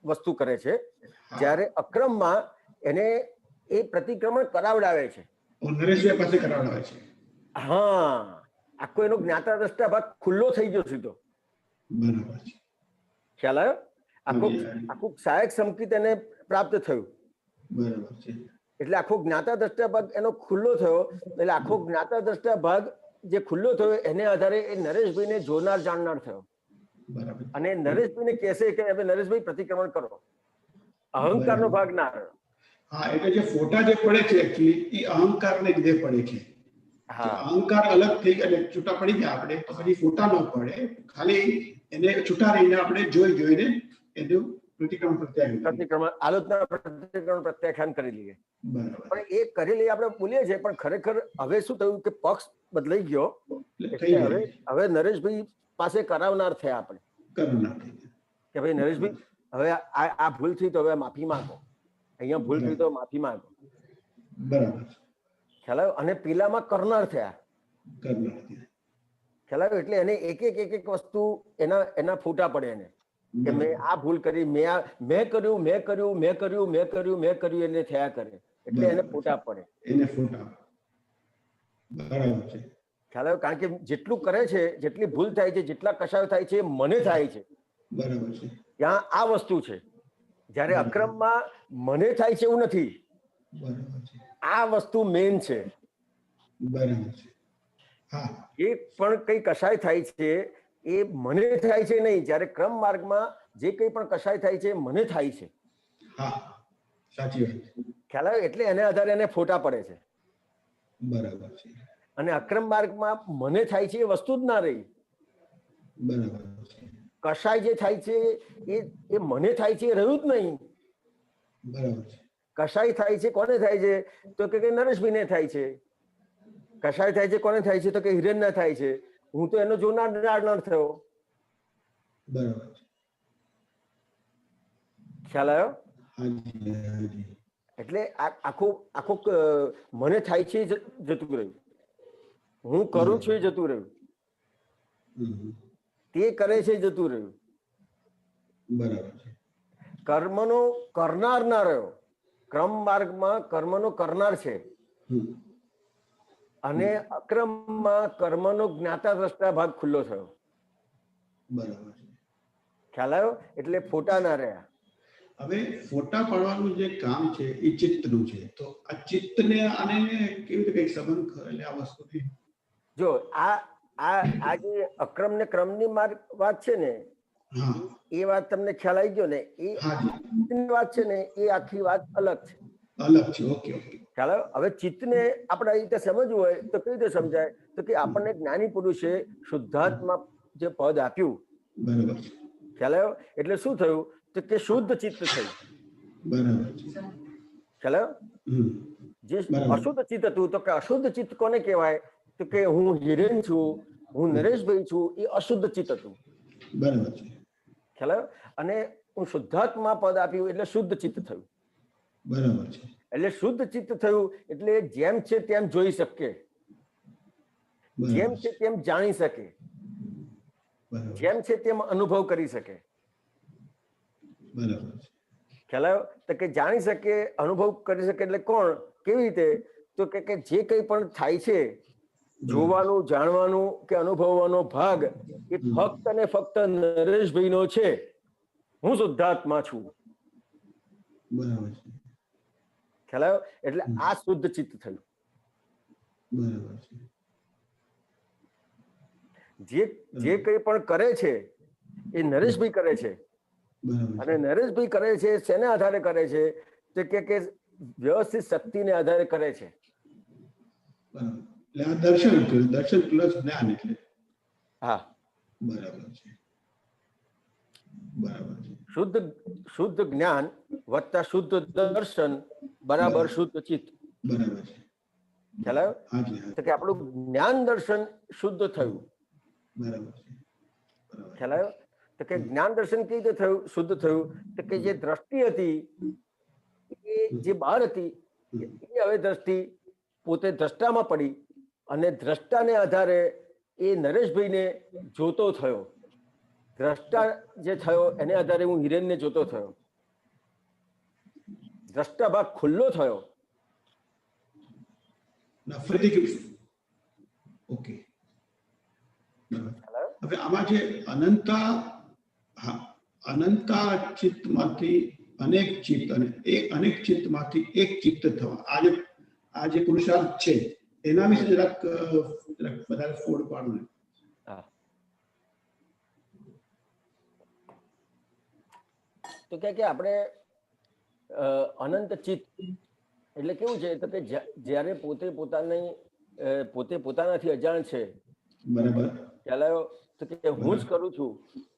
વસ્તુ કરે છે. જ્યારે અક્રમમાં એને એ પ્રતિક્રમણ કરાવડાવે છે. નરેશભાઈ પાસે કરાવડાવે છે. હા, આખો એનો જ્ઞાતા દ્રષ્ટા ભાગ ખુલ્લો થઈ ગયો સીધો. બરાબર છે. ખ્યાલ આવ્યો? આખું સહાયક સંકેત એને પ્રાપ્ત થયું. બરાબર છે. એટલે આખો જ્ઞાતા દ્રષ્ટા ભાગ એનો ખુલ્લો થયો. એટલે આખો જ્ઞાતા દ્રષ્ટા ભાગ જે ખુલ્લો થયો એને આધારે એ નરેશભાઈને જોનાર જાણનાર થયો. અને નરેશભાઈને કહેશે કે હવે નરેશભાઈ પ્રતિક્રમણ કરો. અહંકારનો ભાગ ના રહ્યો. હા, એટલે જે ફોટા જે પડે છે એકચ્યુઅલી એ અહંકારને લીધે પડે છે. અહંકાર અલગ થઈ એટલે છૂટા પડી ગયા આપણે તો પછી ફોટા ન પડે. ખાલી એને છૂટા રહીને આપણે જોઈને એનું પ્રતિક્રમણ આલોચના પ્રતિક્રમણ પ્રત્યાખ્યાન કરી લઈએ. પણ એ કરી લઈએ આપણે બોલીએ છીએ પણ ખરેખર હવે શું થયું કે પક્ષ બદલાઈ ગયો. હવે નરેશભાઈ પાસે કરાવનાર થયા આપણે કે ભાઈ નરેશભાઈ હવે આ ભૂલ થઈ તો હવે માફી માંગો. અહીંયા ભૂલ થઈ તો માફી માંગો. બરાબર. ખ્યાલ આવ્યો? અને પેલામાં કરનાર થયા. કરનાર થયા. ખ્યાલ આવ્યો? એટલે એને એક એક વસ્તુ એના ફૂટા પડે એને કે મેં આ ભૂલ કરી, મેં કર્યું એને થયા કરે એટલે એને ફૂટા પડે. એને ફોટા બરાબર છે. ખ્યાલ આવ્યો? કારણ કે જેટલું કરે છે, જેટલી ભૂલ થાય છે, જેટલા કશાયો થાય છે, મને થાય છે. બરાબર છે. ત્યાં આ વસ્તુ છે. જ્યારે અક્રમમાં મને થાય છે એવું નથી. બરાબર છે. આ વસ્તુ મેન છે. બરાબર છે. હા, એ પણ કઈ કશાય થાય છે એ મને થાય છે નહીં. જ્યારે ક્રમ માર્ગમાં જે કઈ પણ કશાય થાય છે મને થાય છે. હા, સાચી વાત છે. ખ્યાલ આવ્યો? એટલે એને આધારે એને ફોટા પડે છે. બરાબર છે. અને અક્રમ માર્ગમાં મને થાય છે એ વસ્તુ જ ના રહી. બરાબર છે. કશાય જે થાય છે એ મને થાય છે એ રહ્યું જ નહીં. બરાબર છે. કશાય થાય છે કોને થાય છે? તો કે નરેશભાઈને થાય છે. કશાય થાય છે કોને થાય છે? તો કે હિરેનને થાય છે. હું તો એનો જોનાર ન થયો. બરાબર છે. ખ્યાલ આવ્યો? હાજી, હાજી. એટલે આખું મને થાય છે એ જતું રહ્યું, હું કરું છું એ જતું રહ્યું, તે કરે છે એ જતું રહ્યું. બરાબર છે. કર્મનો કરનાર ના રહ્યો. ક્રમ માર્ગમાં કર્મનો કરનાર છે અને અક્રમમાં કર્મનો જ્ઞાતા દ્રષ્ટા ભાગ ખુલ્લો થયો. બરાબર છે. ખ્યાલ આવ્યો? એટલે ફોટા ના રહ્યા. હવે ફોટા પાડવાનું જે કામ છે એ ચિત્તનું છે, તો આ ચિત્તને આને કેવી રીતે કઈ સંબંધ કરે આ વસ્તુથી? જો આ જે અક્રમ ને ક્રમની વાત છે ને, એ વાત તમને ખ્યાલ આવી ગયો ને? એ વાત છે ને એ આખી વાત અલગ છે. અલગ છે. Okay, okay. ખ્યાલ આવ્યો? હવે ચિત્તને આપણે આ રીતે સમજવું હોય તો કઈ રીતે સમજાય? તો કે આપણને જ્ઞાની પુરુષે શુદ્ધાત્મા જે પદ આપ્યું. બરાબર છે. ખ્યાલ આવ્યો? એટલે શું થયું? તો કે શુદ્ધ ચિત્ત થયું. બરાબર છે. ખ્યાલ આવ્યો? જે અશુદ્ધ ચિત્ત હતું, તો કે અશુદ્ધ ચિત્ત કોને કહેવાય? તો કે હું હિરેન છું, હું નરેશભાઈ છું, એ અશુદ્ધ ચિત્ત હતું. બરાબર છે. ખ્યાલ આવ્યો? અને હું શુદ્ધાત્મા પદ આપ્યું એટલે શુદ્ધ ચિત્ત થયું. બરાબર છે. એટલે શુદ્ધ ચિત્ત થયું એટલે જેમ છે તેમ જોઈ શકે, જેમ છે તેમ જાણી શકે, જેમ છે તેમ અનુભવ કરી શકે. બરાબર છે. ખ્યાલ આવ્યો? તો કે જાણી શકે, અનુભવ કરી શકે એટલે કોણ? કેવી રીતે? તો કે જે કંઈ પણ થાય છે, જોવાનું, જાણવાનું કે અનુભવવાનો ભાગ એ ફક્ત ને ફક્ત નરેશભાઈનો છે. હું શુદ્ધાત્મા છું. બરાબર છે. ખ્યાલ આવ્યો? એટલે આ શુદ્ધ ચિત્ત થયું. બરાબર છે. જે કંઈ પણ કરે છે એ નરેશભાઈ કરે છે. અને નરેશભાઈ કરે છે શેના આધારે કરે છે? તો કે વ્યવસ્થિત શક્તિને આધારે કરે છે. દર્શન પ્લસ જ્ઞાન એટલે. હા, બરાબર છે. બરાબર છે. શુદ્ધ જ્ઞાન વત્તા શુદ્ધ દર્શન બરાબર શુદ્ધ ચિત્ત. બરાબર છે. ખ્યાલ આવ્યો? તો કે આપણું જ્ઞાન દર્શન શુદ્ધ થયું. બરાબર છે. ખ્યાલ આવ્યો? તો કે જ્ઞાન દર્શન કઈ રીતે થયું, શુદ્ધ થયું? તો કે જે દ્રષ્ટિ હતી એ જે બહાર હતી એ હવે દ્રષ્ટિ પોતે દ્રષ્ટામાં પડી અને દ્રષ્ટાને આધારે એ નરેશભાઈને જોતો થયો. દ્રષ્ટા જે થયો એને આધારે હું હિરેનને જોતો થયો. દ્રષ્ટા ભાગ ખુલ્લો થયો. ઓકે. હવે આમાં જે અનંતા ચિત્તમાંથી અનેક ચિત્ત અને અનેક ચિત્તમાંથી એક ચિત્ત થવા, આ જે પુરુષાર્થ છે એના વિશે જરાક વધારે ફોડ પાડો ને. તો કે આપણે અનંત ચિત્ત એટલે કેવું છે? તો કે જ્યારે પોતે પોતાનાથી અજાણ છે. બરાબર. ખ્યાલ આવ્યો? તો કે હું જ કરું છું.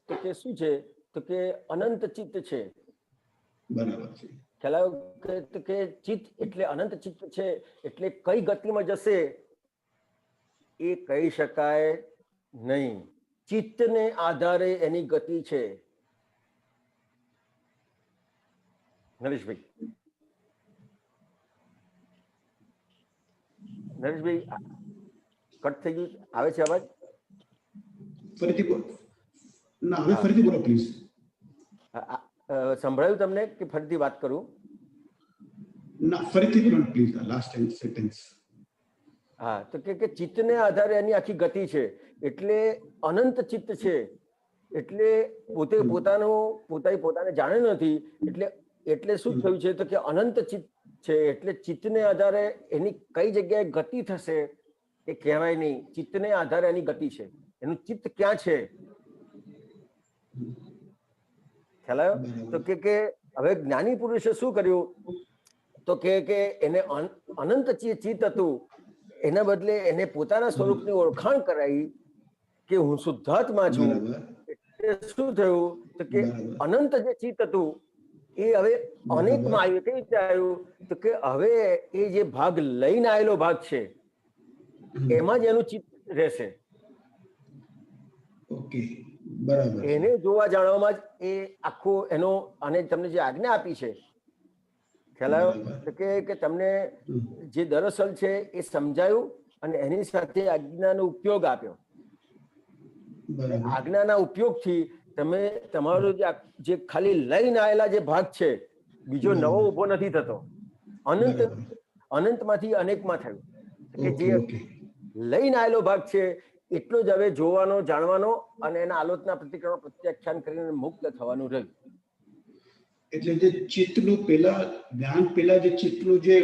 તો કે શું છે? તો કે અનંત ચિત્ત છે. બરાબર છે. ખ્યાલ આવ્યો? તો કે ચિત્ત એટલે અનંત ચિત્ત છે એટલે કઈ ગતિમાં જશે એ કહી શકાય નહીં. ચિત્તને આધારે એની ગતિ છે. નરેશભાઈ નરેશભાઈ કટ થઈ ગયું, આવે છે અવાજ? ફરીથી બોલો. ના, હવે ફરીથી બોલો પ્લીઝ. સંભળાયું તમને કે ફરીથી વાત કરું? ના, ફરીથી બોલો પ્લીઝ, લાસ્ટ સેન્ટેન્સ. હા, તો કે ચિત્તને આધારે એની આખી ગતિ છે, એટલે અનંત ચિત્ત છે, એટલે પોતાને જાણે નથી, એટલે શું થયું છે તો કે અનંત ચિત્ત છે, એટલે ચિત્તને આધારે એની કઈ જગ્યાએ ગતિ થશે એ કહેવાય નહીં. ચિત્તને આધારે એની ગતિ છે, એનું ચિત્ત ક્યાં છે, ખ્યાલ આવ્યો? તો કે હવે જ્ઞાની પુરુષે શું કર્યું તો કે એને અનંત ચિત્ત હતું, એના બદલે એને પોતાના સ્વરૂપની ઓળખાણ કરાવી કે હું શુદ્ધાત્મા છું. એટલે શું થયું તો કે અનંત જે ચિત્ત હતું એ હવે અનેકમાં આવ્યું. કેવી રીતે આવ્યું તો કે હવે એ જે ભાગ લઈને આવેલો ભાગ છે એમાં જ એનું ચિત્ત રહેશે. ઓકે, બરાબર. એને જોવા જાણવામાં જ એ આખો એનો, અને તમને જે આજ્ઞા આપી છે, ખ્યાલ આવ્યો તો કે તમને જે દરઅસલ છે એ સમજાયું અને એની સાથે આજ્ઞાનો ઉપયોગ આપ્યો. આજ્ઞાના ઉપયોગથી તમે તમારો જે ખાલી લઈને આવેલા જે ભાગ છે બીજો નવો ઉભો નથી થતો. અનંતમાંથી અનેકમાં થયું કે જે લઈને આવેલો ભાગ છે એટલો જ હવે જોવાનો, જાણવાનો અને એના આલોચના પ્રતિક્રમણ પ્રત્યાખ્યાન કરીને મુક્ત થવાનું રહ્યું. એટલે જે ચિત્તનું પેલા જ્ઞાન, પેલા જે ચિત્તનું જે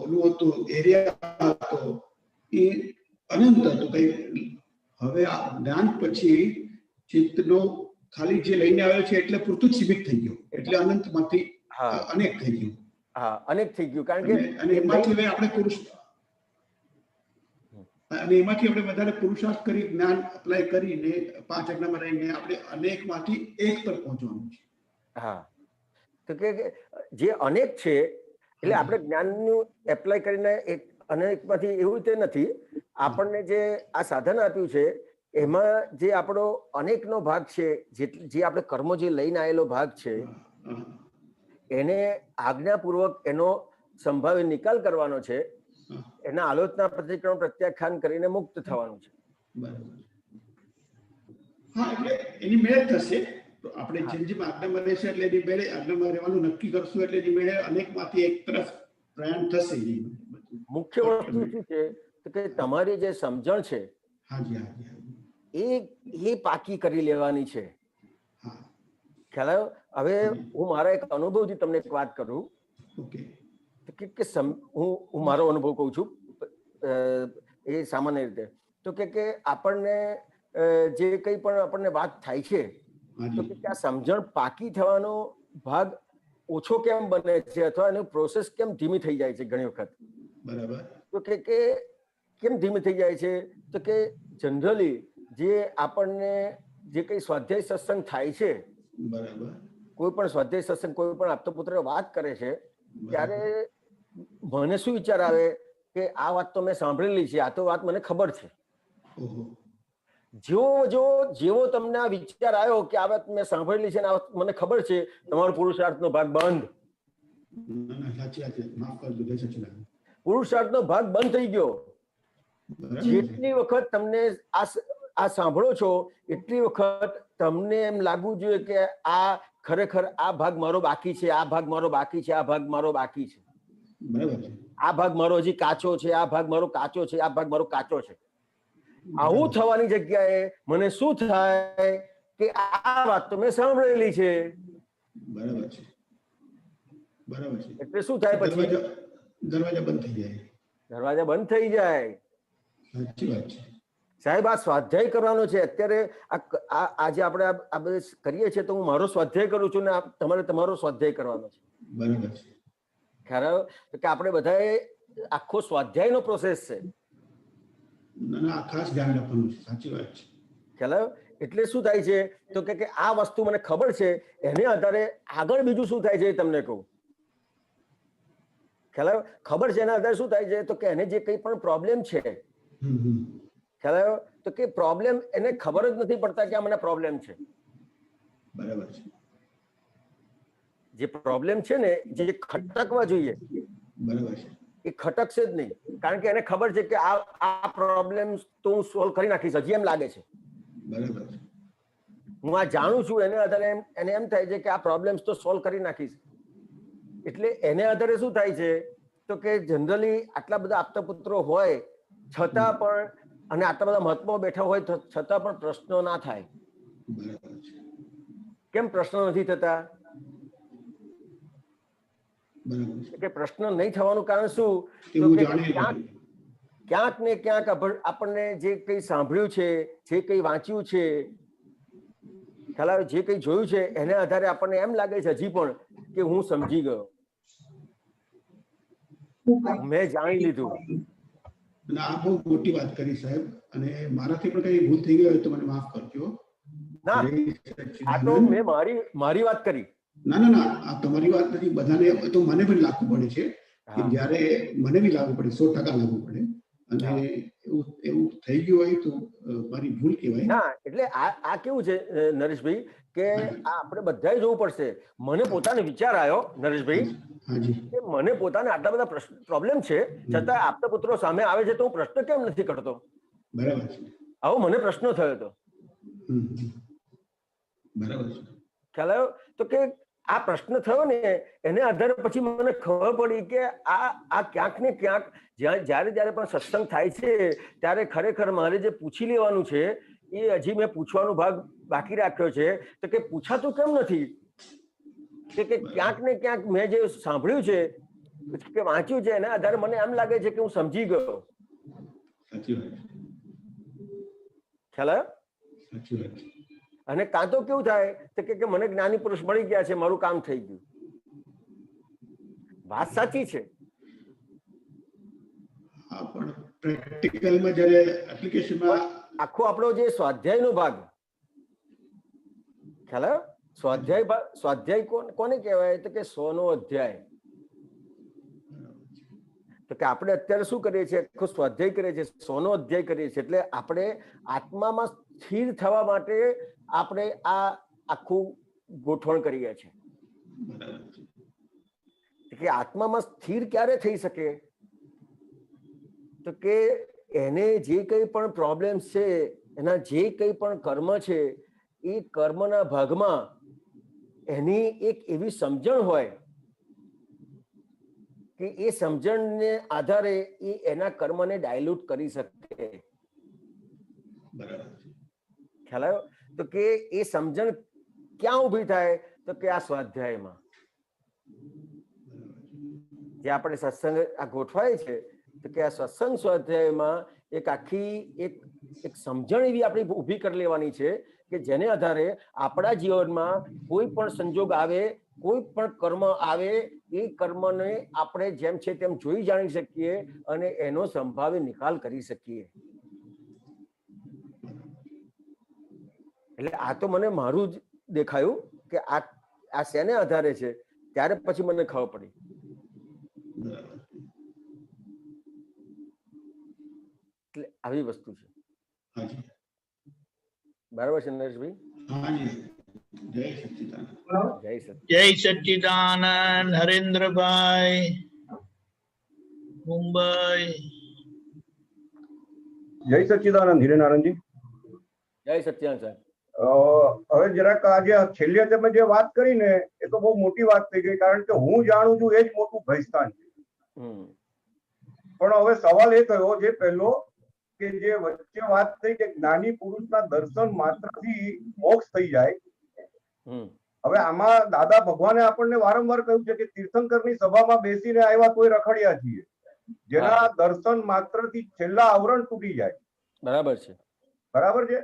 ઓલું હતું, એરિયા હતો એ અનંત હતું કઈ. હવે આ જ્ઞાન પછી ચિત્તનો ખાલી જે લઈને આવ્યો છે એટલે પૂરતું જ સીમિત થઈ ગયું, એટલે અનંતમાંથી અનેક થઈ ગયું. હા, અનેક થઈ ગયું. કારણ કે એમાંથી હવે આપણે વધારે પુરુષાર્થ કરી, જ્ઞાન અપ્લાય કરીને 5 આજ્ઞામાં રહીને આપણે અનેકમાંથી એક પર પહોંચવાનું છે. હા, તો કે જે અનેક છે એટલે આપણે જ્ઞાનનું એપ્લાય કરીને એક અનેકમાંથી એવું રીતે નથી. આપણને જે આ સાધન આપ્યું છે એમાં જે આપણો અનેકનો ભાગ છે, જે આપણે કર્મો જે લઈને આવેલો ભાગ છે એને આજ્ઞાપૂર્વક એનો સંભાવ્ય નિકાલ કરવાનો છે, એના આલોચના પ્રતિક્રમણ પ્રત્યાખ્યાન કરીને મુક્ત થવાનું છે. હા, એટલે એની મેળ થશે. આપણે જેમ જેમ આજ્ઞામાં રહેશે એટલે એની મેળે આજ્ઞામાં રહેવાનું નક્કી કરશું એટલે એની મેળે અનેકમાંથી એક તરફ પ્રયાણ થશે. મુખ્ય વસ્તુ શું છે કે તમારી જે સમજણ છે એ પાકી કરી લેવાની છે. ખ્યાલ આવ્યો? હવે હું મારા એક અનુભવથી તમને એક વાત કરું કે હું મારો અનુભવ કહું છું એ સામાન્ય રીતે. તો કે આપણને જે કંઈ પણ આપણને વાત થાય છે તો કે આ સમજણ પાકી થવાનો ભાગ ઓછો કેમ બને છે અથવા એનું પ્રોસેસ કેમ ધીમી થઈ જાય છે ઘણી વખત? બરાબર. તો કે કેમ ધીમી થઈ જાય છે તો કે જનરલી જે આપણને જે કંઈ સ્વાધ્યાય સત્સંગ થાય છે, બરાબર, કોઈ પણ સ્વાધ્યાય સત્સંગ કોઈ પણ આપતો પુત્ર વાત કરે છે ત્યારે મને શું વિચાર આવે કે આ વાત તો મેં સાંભળેલી છે, આ તો વાત મને ખબર છે. જેવો તમને આ વિચાર આવ્યો કે આ વાત મેં સાંભળેલી છે ને આ વાત મને ખબર છે, તમારો પુરુષાર્થનો ભાગ બંધ. પુરુષાર્થનો ભાગ બંધ થઈ ગયો. જેટલી વખત તમને આ સાંભળો છો એટલી વખત તમને એમ લાગવું જોઈએ કે આ ખરેખર આ ભાગ મારો બાકી છે, આ ભાગ મારો બાકી છે, આ ભાગ મારો બાકી છે, આ ભાગ મારો હજી કાચો છે, આ ભાગ મારો કાચો છે, આ ભાગ મારો કાચો છે. આવું થવાની જગ્યાએ મને શું થાય કે આ વાત તો મેં સાંભળેલી છે. બરાબર છે, બરાબર છે. એટલે શું થાય પછી? દરવાજા બંધ થઈ જાય. દરવાજા બંધ થઈ જાય. સાચી વાત છે સાહેબ. આ સ્વાધ્યાય કરવાનો છે. અત્યારે આજે આપણે આ બધું કરીએ છીએ તો હું મારો સ્વાધ્યાય કરું છું ને તમારે તમારો સ્વાધ્યાય કરવાનો છે. બરાબર છે. ખરા કે આપણે બધાએ આખો સ્વાધ્યાયનો પ્રોસેસ છે. ખાસ ધ્યાન રાખવાનું છે. સાચી વાત છે. ખ્યાલ આવ્યો? એટલે શું થાય છે તો કે આ વસ્તુ મને ખબર છે, એને આધારે આગળ બીજું શું થાય છે એ તમને કહું. ખ્યાલ આવ્યો? ખબર છે એના આધારે શું થાય છે તો કે એને જે કંઈ પણ પ્રોબ્લેમ છે, ખ્યાલ આવ્યો? તો કે પ્રોબ્લેમ એને ખબર જ નથી પડતા કે આ મને પ્રોબ્લેમ છે. બરાબર છે. જે પ્રોબ્લેમ છે ને જે ખટકવા જોઈએ, બરાબર છે, એ ખટકશે જ નહીં, કારણ કે એને ખબર છે કે આ પ્રોબ્લેમ તો હું સોલ્વ કરી નાખીશ. હજી એમ લાગે છે હું આ જાણું છું, એને આધારે એને એમ થાય છે કે આ પ્રોબ્લેમ્સ તો સોલ્વ કરી નાખીશ. એટલે એને આધારે શું થાય છે તો કે જનરલી આટલા બધા આપતા પુત્રો હોય છતાં પણ, અને આટલા બધા મહાત્માઓ બેઠા હોય છતાં પણ પ્રશ્નો ના થાય. કેમ પ્રશ્નો નથી થતા? કે પ્રશ્ન નહીં થવાનું કારણ શું? તો કે ક્યાંક ને ક્યાંક આપણને જે કંઈ સાંભળ્યું છે, જે કંઈ વાંચ્યું છે, ખ્યાલ આવે, જે કંઈ જોયું છે, એના આધારે આપણને એમ લાગે છે હજી પણ કે હું સમજી ગયો, મેં જાણી લીધું. આ બહુ મોટી વાત કરી સાહેબ, અને મારાથી પણ કઈ ભૂલ થઈ ગઈ હોય તો મને માફ કરજો. ના, આ તો મેં મારી વાત કરી. ના ના ના, આ તમારી વાત નથી, બધાને તો મને પણ લાગુ પડે છે કે જ્યારે મને બી લાગુ પડે, 100% લાગુ પડે, અને એવું થઈ ગયું હોય તો મારી ભૂલ કહેવાય. ના, એટલે આ કેવું છે નરેશભાઈ કે આ આપણે બધાએ જોવું પડશે. મને પોતાને વિચાર આવ્યો નરેશભાઈ કે મને પોતાને આટલા બધા પ્રોબ્લેમ છે, છતાં આપતા પુત્રો સામે આવે છે તો હું પ્રશ્ન કેમ નથી કરતો? બરાબર છે. આવો મને પ્રશ્ન થયો હતો. બરાબર છે. ખ્યાલ આવ્યો? તો કે આ પ્રશ્ન થયો ને એને આધારે પછી મને ખબર પડી કે આ ક્યાંક ને ક્યાંક જ્યારે પણ સત્સંગ થાય છે ત્યારે ખરેખર મારે જે પૂછી લેવાનું છે એ હજી મેં પૂછવાનો ભાગ બાકી રાખ્યો છે. તો કે પૂછાતું કેમ નથી? કે ક્યાંક ને ક્યાંક મેં જે સાંભળ્યું છે કે વાંચ્યું છે એના આધારે મને એમ લાગે છે કે હું સમજી ગયો. ખ્યાલ આવ્યો? અને કાં તો કેવું થાય તો કે મને જ્ઞાની પુરુષ મળી ગયા છે, મારું કામ થઈ ગયું. વાત સાચી છે. પ્રેક્ટિકલમાં જ્યારે એપ્લિકેશનમાં આખો આપણો જે સ્વાધ્યાયનો ભાગ, ખ્યાલ આવ્યો? સ્વાધ્યાય કોને કહેવાય? તો કે 100નો અધ્યાય. તો કે આપણે અત્યારે શું કરીએ છીએ? આખો સ્વાધ્યાય કરીએ છીએ, 100નો અધ્યાય કરીએ છીએ. એટલે આપણે આત્મામાં સ્થિર થવા માટે આપણે આ આખું ગોઠવણ કરીએ છીએ કે આત્મામાં સ્થિર ક્યારે થઈ શકે? તો કે એને જે કંઈ પણ પ્રોબ્લેમ છે, એના જે કંઈ પણ કર્મ છે, એ કર્મના ભાગમાં એની એક એવી સમજણ હોય કે એ સમજણને આધારે એ એના કર્મને ડાયલ્યુટ કરી શકે. ખ્યાલ આવ્યો? તો કે એ સમજણ ક્યાં ઊભી થાય? તો કે આ સ્વાધ્યાયમાં જે આપણે સત્સંગ આ ગોઠવાય છે, તો કે આ સત્સંગ સ્વાધ્યાયમાં એક આખી એક સમજણ એવી આપણે ઊભી કરી લેવાની છે કે જેને આધારે આપણા જીવનમાં કોઈ પણ સંજોગ આવે, કોઈ પણ કર્મ આવે, એ કર્મને આપણે જેમ છે તેમ જોઈ જાણી શકીએ અને એનો સંભાવે નિકાલ કરી શકીએ. એટલે આ તો મને મારું જ દેખાયું કે આ શેને આધારે છે, ત્યારે પછી મને ખબર પડી. એટલે આવી વસ્તુ છે. બરાબર છે નરેશભાઈ? જય સચ્ચિદાનંદ. હરેન્દ્રભાઈ મુંબઈ. જય સચ્ચિદાનંદ હિરેનારાયણજી. જય સચ્ચિદાનંદ સાહેબ. હવે જરાક આજે છેલ્લે તમે જે વાત કરી ને એ તો બહુ મોટી વાત થઈ ગઈ, કારણ કે હું જાણું છું એ જ મોટું ભયસ્થાન છે. પણ હવે સવાલ એ થયો જે પહેલો કે જે વચ્ચે વાત થઈ કે જ્ઞાની પુરુષના દર્શન માત્રથી મોક્ષ થઈ જાય. હવે આમાં દાદા ભગવાને આપણને વારંવાર કહ્યું છે કે તીર્થંકરની સભામાં બેસીને આવ્યા તોય રખડ્યા છીએ, જેના દર્શન માત્રથી છેલ્લા આવરણ તૂટી જાય. બરાબર છે. બરાબર છે.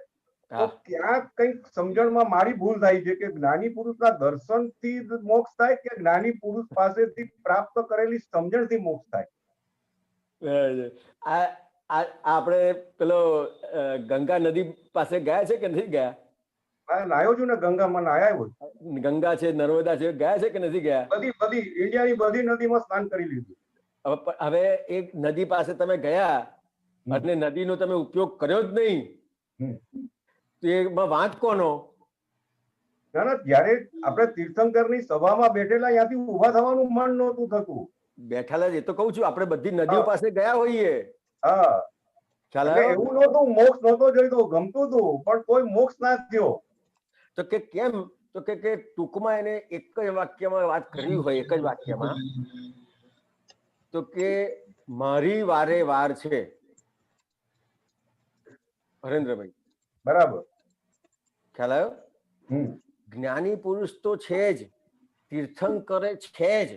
તો ક્યાંક કઈક સમજણમાં મારી ભૂલ થાય છે કે જ્ઞાની પુરુષના દર્શનથી મોક્ષ થાય કે જ્ઞાની પુરુષ પાસેથી પ્રાપ્ત કરેલી સમજણથી મોક્ષ થાય? આપણે પેલો ગંગા નદી પાસે ગયા છે કે નથી ગયા? નાયો છું ને, ગંગામાં નાયા હોય. ગંગા છે, નર્મદા છે, ગયા છે કે નથી ગયા? બધી ઇન્ડિયાની બધી નદીમાં સ્નાન કરી લીધું. હવે એક નદી પાસે તમે ગયા અને નદીનો તમે ઉપયોગ કર્યો જ નહીં, એમાં વાંક કોનો? ના ના, જયારે આપણે તીર્થંકરની સભામાં બેઠેલા ત્યાંથી ઉભા થવાનું મન નહોતું થતું. બેઠેલા જ, એ તો કહું છું આપણે બધી નદીઓ પાસે ગયા હોઈએ. હા, ખ્યાલ એટલે આવ્યો? એવું નહોતું મોક્ષ નહોતો જોઈતો, ગમતું હતું પણ કોઈ મોક્ષ ના થયો. તો કે કેમ? તો કે ટૂંકમાં એને એક જ વાક્યમાં વાત કરવી હોય, એક જ વાક્યમાં, તો કે મારી વારે વાર છે. હરેન્દ્રભાઈ બરાબર, ખ્યાલ આવ્યો? જ્ઞાની પુરુષ તો છે જ, તીર્થંકર છે જ.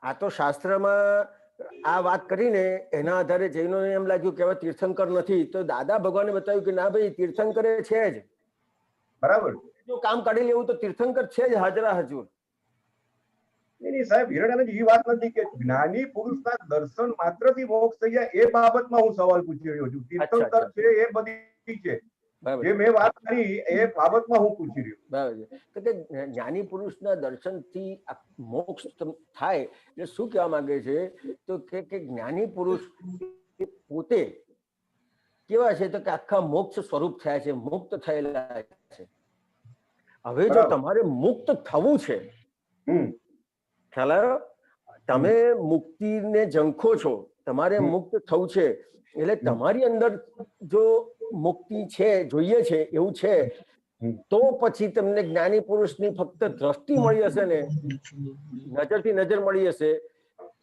આ તો શાસ્ત્રમાં આ વાત કરીને એના આધારે જૈનોને એમ લાગ્યું કે હવે તીર્થંકર નથી, તો દાદા ભગવાને બતાવ્યું કે ના ભાઈ, તીર્થંકર છે જ. બરાબર, જો કામ કાઢી લેવું તો તીર્થંકર છે જ, હાજરા હજુર. નહીં સાહેબ, હિરણ્યાનંદ એ વાત નથી કે જ્ઞાની પુરુષના દર્શન માત્રથી મોક્ષ થઈ જાય, એ બાબતમાં હું સવાલ પૂછી રહ્યો છું. તીર્થંકર છે એ બધી છે, જે મેં વાત કરી એ બાબતમાં હું પૂછી રહ્યો. બરાબર છે. તો કે જ્ઞાની પુરુષના દર્શનથી મોક્ષ થાય એટલે શું કહેવા માંગે છે? તો કે જ્ઞાની પુરુષ પોતે કેવા છે? તો કે આખા મોક્ષ સ્વરૂપ થયા છે, મુક્ત થયેલા છે. હવે જો તમારે મુક્ત થવું છે, ખ્યાલ આવ્યો? તમે મુક્તિને ઝંખો છો, તમારે મુક્ત થવું છે, એટલે તમારી અંદર જો મુક્તિ છે, જોઈએ છે, એવું છે, તો પછી તમને જ્ઞાની પુરુષની ફક્ત દ્રષ્ટિ મળી હશે ને, નજરથી નજર મળી હશે,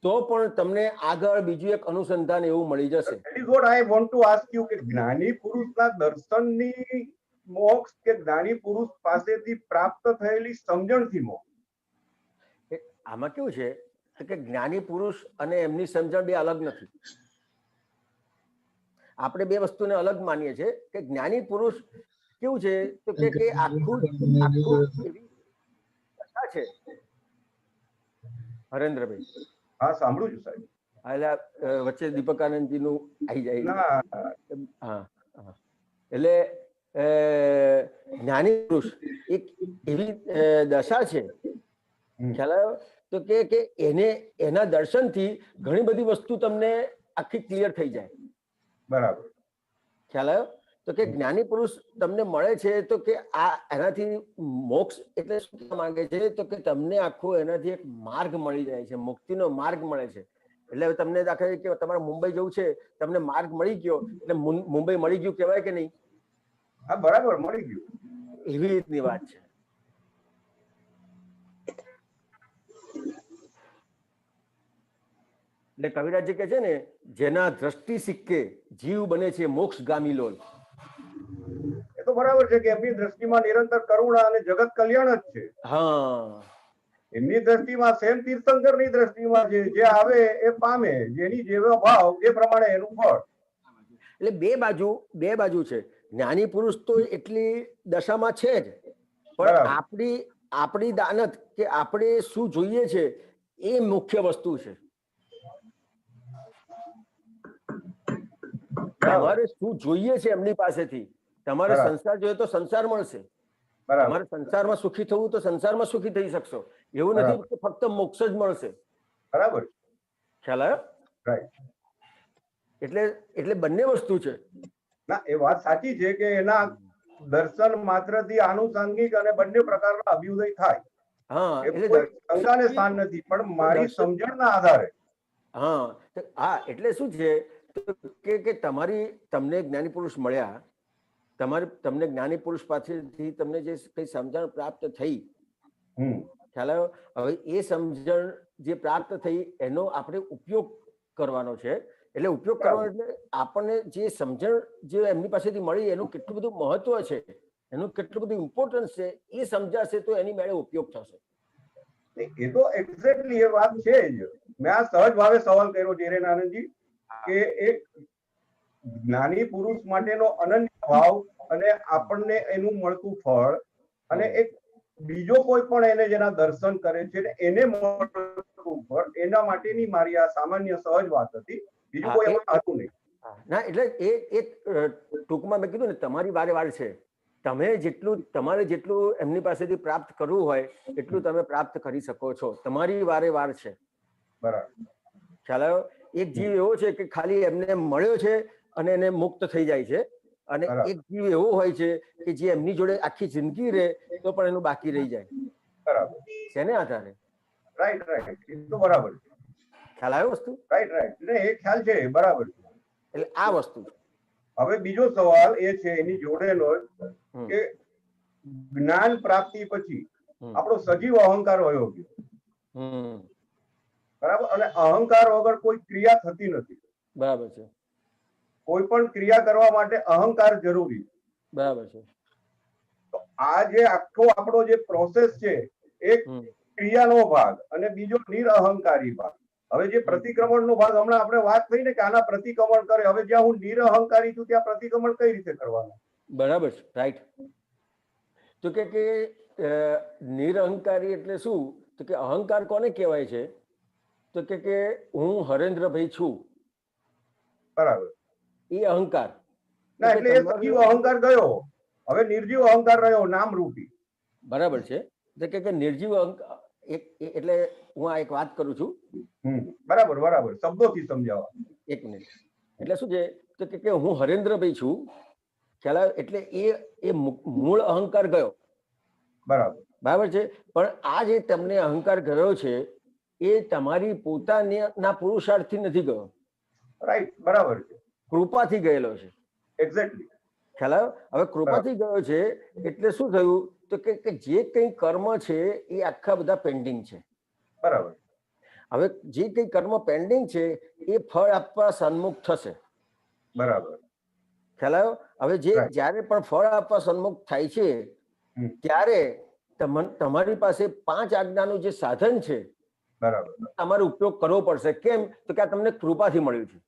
તો પણ તમને આગળ બીજું એક અનુસંધાન એવું મળી જશે. That is what I want to ask you, કે જ્ઞાની પુરુષના દર્શનની મોક્ષ કે જ્ઞાની પુરુષ પાસેથી પ્રાપ્ત થયેલી સમજણથી મોક્ષ? આમાં કેવું છે કે જ્ઞાની પુરુષ અને એમની સમજણ બે અલગ નથી. આપણે બે વસ્તુને અલગ માનીએ છીએ કે જ્ઞાની પુરુષ કેવું છે તો કે આખું એવી કથા છે. હરેન્દ્રભાઈ, હા સાંભળું છું સાહેબ. એટલે વચ્ચે દીપકાનંદજી નું આવી જાય. હા, એટલે જ્ઞાની પુરુષ એક એવી દશા છે, ખ્યાલ આવ્યો? તો કે એને એના દર્શનથી ઘણી બધી વસ્તુ તમને આખી ક્લિયર થઈ જાય. બરાબર, ખ્યાલ આવ્યો? તો કે જ્ઞાની પુરુષ તમને મળે છે, તો કે આ એનાથી મોક્ષ એટલે શું કહેવા માંગે છે? તો કે તમને આખો એનાથી એક માર્ગ મળી જાય છે, મુક્તિનો માર્ગ મળે છે. એટલે તમને દાખલા કે તમારે મુંબઈ જવું છે, તમને માર્ગ મળી ગયો એટલે મુંબઈ મળી ગયું કહેવાય કે નહીં? હા બરાબર, મળી ગયું. એવી રીતની વાત છે. એટલે કવિરાજજી કે છે ને, જેના દ્રષ્ટિ સિક્કે જીવ બને છે મોક્ષગામી લોલ. એ તો બરાબર છે કે એમની દ્રષ્ટિમાં નિરંતર કરુણા અને જગત કલ્યાણ જ છે. હા, એમની દ્રષ્ટિમાં સેમ તીર્થંકરની દ્રષ્ટિમાં જે આવે એ પામે, જેની જેવો ભાવ એ પ્રમાણે એનું ફળ. એટલે બે બાજુ છે. જ્ઞાની પુરુષ તો એટલી દશામાં છે જ, પણ આપણી દાનત કે આપણે શું જોઈએ છે એ મુખ્ય વસ્તુ છે. તમારે શું જોઈએ છે એમની પાસેથી. તમારે સંસાર જોઈએ તો સંસાર મળશે, તમારે સંસારમાં સુખી થવું તો સંસારમાં સુખી થઈ શકશો. એવું નથી કે ફક્ત મોક્ષ જ મળશે. બરાબર, ખ્યાલ આવ્યો? એટલે બંને વસ્તુ છે. ના, એ વાત સાચી છે કે એના દર્શન માત્રથી આનુષંગિક અને બંને પ્રકારના અભ્યુદય થાય. હા, એટલે શંકાને સ્થાન નથી, પણ મારી સમજણના આધારે. હા, એટલે શું છે કે તમને જ્ઞાની પુરુષ મળ્યા, તમને જ્ઞાની પુરુષ પાસેથી તમને જે કઈ સમજણ પ્રાપ્ત થઈ, ખ્યાલ આવ્યો? હવે એ સમજણ જે પ્રાપ્ત થઈ એનો આપણે ઉપયોગ કરવાનો છે. એટલે ઉપયોગ કરવાનો એટલે આપણને જે સમજણ જે એમની પાસેથી મળી એનું કેટલું બધું મહત્વ છે, એનું કેટલું બધું ઇમ્પોર્ટન્સ છે, એ સમજાશે તો એની મેળે ઉપયોગ થશે. એ તો એક્ઝેક્ટલી એ વાત છે જ. મેં આ સહજ ભાવે સવાલ કર્યો છે હિરેનાનંદજી, કે એક જ્ઞાની પુરુષ માટેનો અનન્ય ભાવ અને આપણને એનું મળતું ફળ, અને એક બીજો કોઈ પણ એને જેના દર્શન કરે છે એને મળતું ફળ, એના માટેની મારી આ સામાન્ય સહજ વાત હતી. બીજું કોઈ એમાં હતું નહીં. ના, એટલે એ ટૂંકમાં મેં કીધું ને, તમારી વારે વાર છે. તમારે જેટલું એમની પાસેથી પ્રાપ્ત કરવું હોય એટલું તમે પ્રાપ્ત કરી શકો છો. તમારી વારે વાર છે. બરાબર, ખ્યાલ આવ્યો? એક જીવ એવો છે કે ખાલી એમને મળ્યો છે અને એને મુક્ત થઈ જાય છે, અને એક જીવ એવો હોય છે કે જે એમની જોડે આખી જિંદગી રહે તો પણ એનું બાકી રહી જાય. બરાબર, શેને આધારે? રાઈટ રાઈટ, એ તો બરાબર છે. ખ્યાલ આવ્યો વસ્તુ? રાઈટ રાઈટ, ને એ ખ્યાલ છે, બરાબર છે. એટલે આ વસ્તુ. હવે બીજો સવાલ એ છે એની જોડેલો કે જ્ઞાન પ્રાપ્તિ પછી આપણો સજીવ અહંકાર વયો ગયો, બરાબર, અને અહંકાર વગર કોઈ ક્રિયા થતી નથી. બરાબર છે. કોઈ પણ ક્રિયા કરવા માટે અહંકાર જરૂરી. બરાબર છે. તો આ જે આખો આપણો જે પ્રોસેસ છે, એક ક્રિયાનો ભાગ અને બીજો નિરઅહંકારી ભાગ. હવે જે પ્રતિક્રમણનો ભાગ હમણાં આપણે વાત થઈ ને કે આના પ્રતિક્રમણ કરે, હવે જ્યાં હું નિરઅહંકારી છું ત્યાં પ્રતિક્રમણ કઈ રીતે કરવાનું? બરાબર છે, રાઈટ. તો કે નિરઅહંકારી એટલે શું? તો કે અહંકાર કોને કહેવાય છે? તો કે હું હરેન્દ્રભાઈ છું, બરાબર, એ અહંકાર. ના, એટલે એ સજીવ અહંકાર ગયો, હવે નિર્જીવ અહંકાર રહ્યો, નામ રૂપી. બરાબર છે. તો કે નિર્જીવ અહંકાર એટલે હું આ એક વાત કરું છું. બરાબર બરાબર, શબ્દોથી સમજાવવા. એક મિનિટ. એટલે શું છે? તો કે હું હરેન્દ્રભાઈ છું, ખ્યાલ આવ્યો? એટલે એ મૂળ અહંકાર ગયો. બરાબર બરાબર છે. પણ આ જે તમને અહંકાર ગયો છે એ તમારી પોતાના પુરુષાર્થથી નથી ગયો. રાઈટ, બરાબર છે. કૃપાથી ગયેલો છે. એક્ઝેક્ટલી, ખ્યાલ આવ્યો? હવે કૃપાથી ગયો છે એટલે શું થયું? તો કે જે કંઈ કર્મ છે એ આખા બધા પેન્ડિંગ છે. બરાબર. હવે જે કંઈ કર્મ પેન્ડિંગ છે એ ફળ આપવા સન્મુખ થશે. બરાબર, ખ્યાલ આવ્યો? હવે જ્યારે પણ ફળ આપવા સન્મુખ થાય છે ત્યારે તમારી પાસે 5 આજ્ઞાનું જે સાધન છે, બરાબર, તમારે ઉપયોગ કરવો પડશે. કેમ? તો કે આ તમને કૃપાથી મળ્યું છે.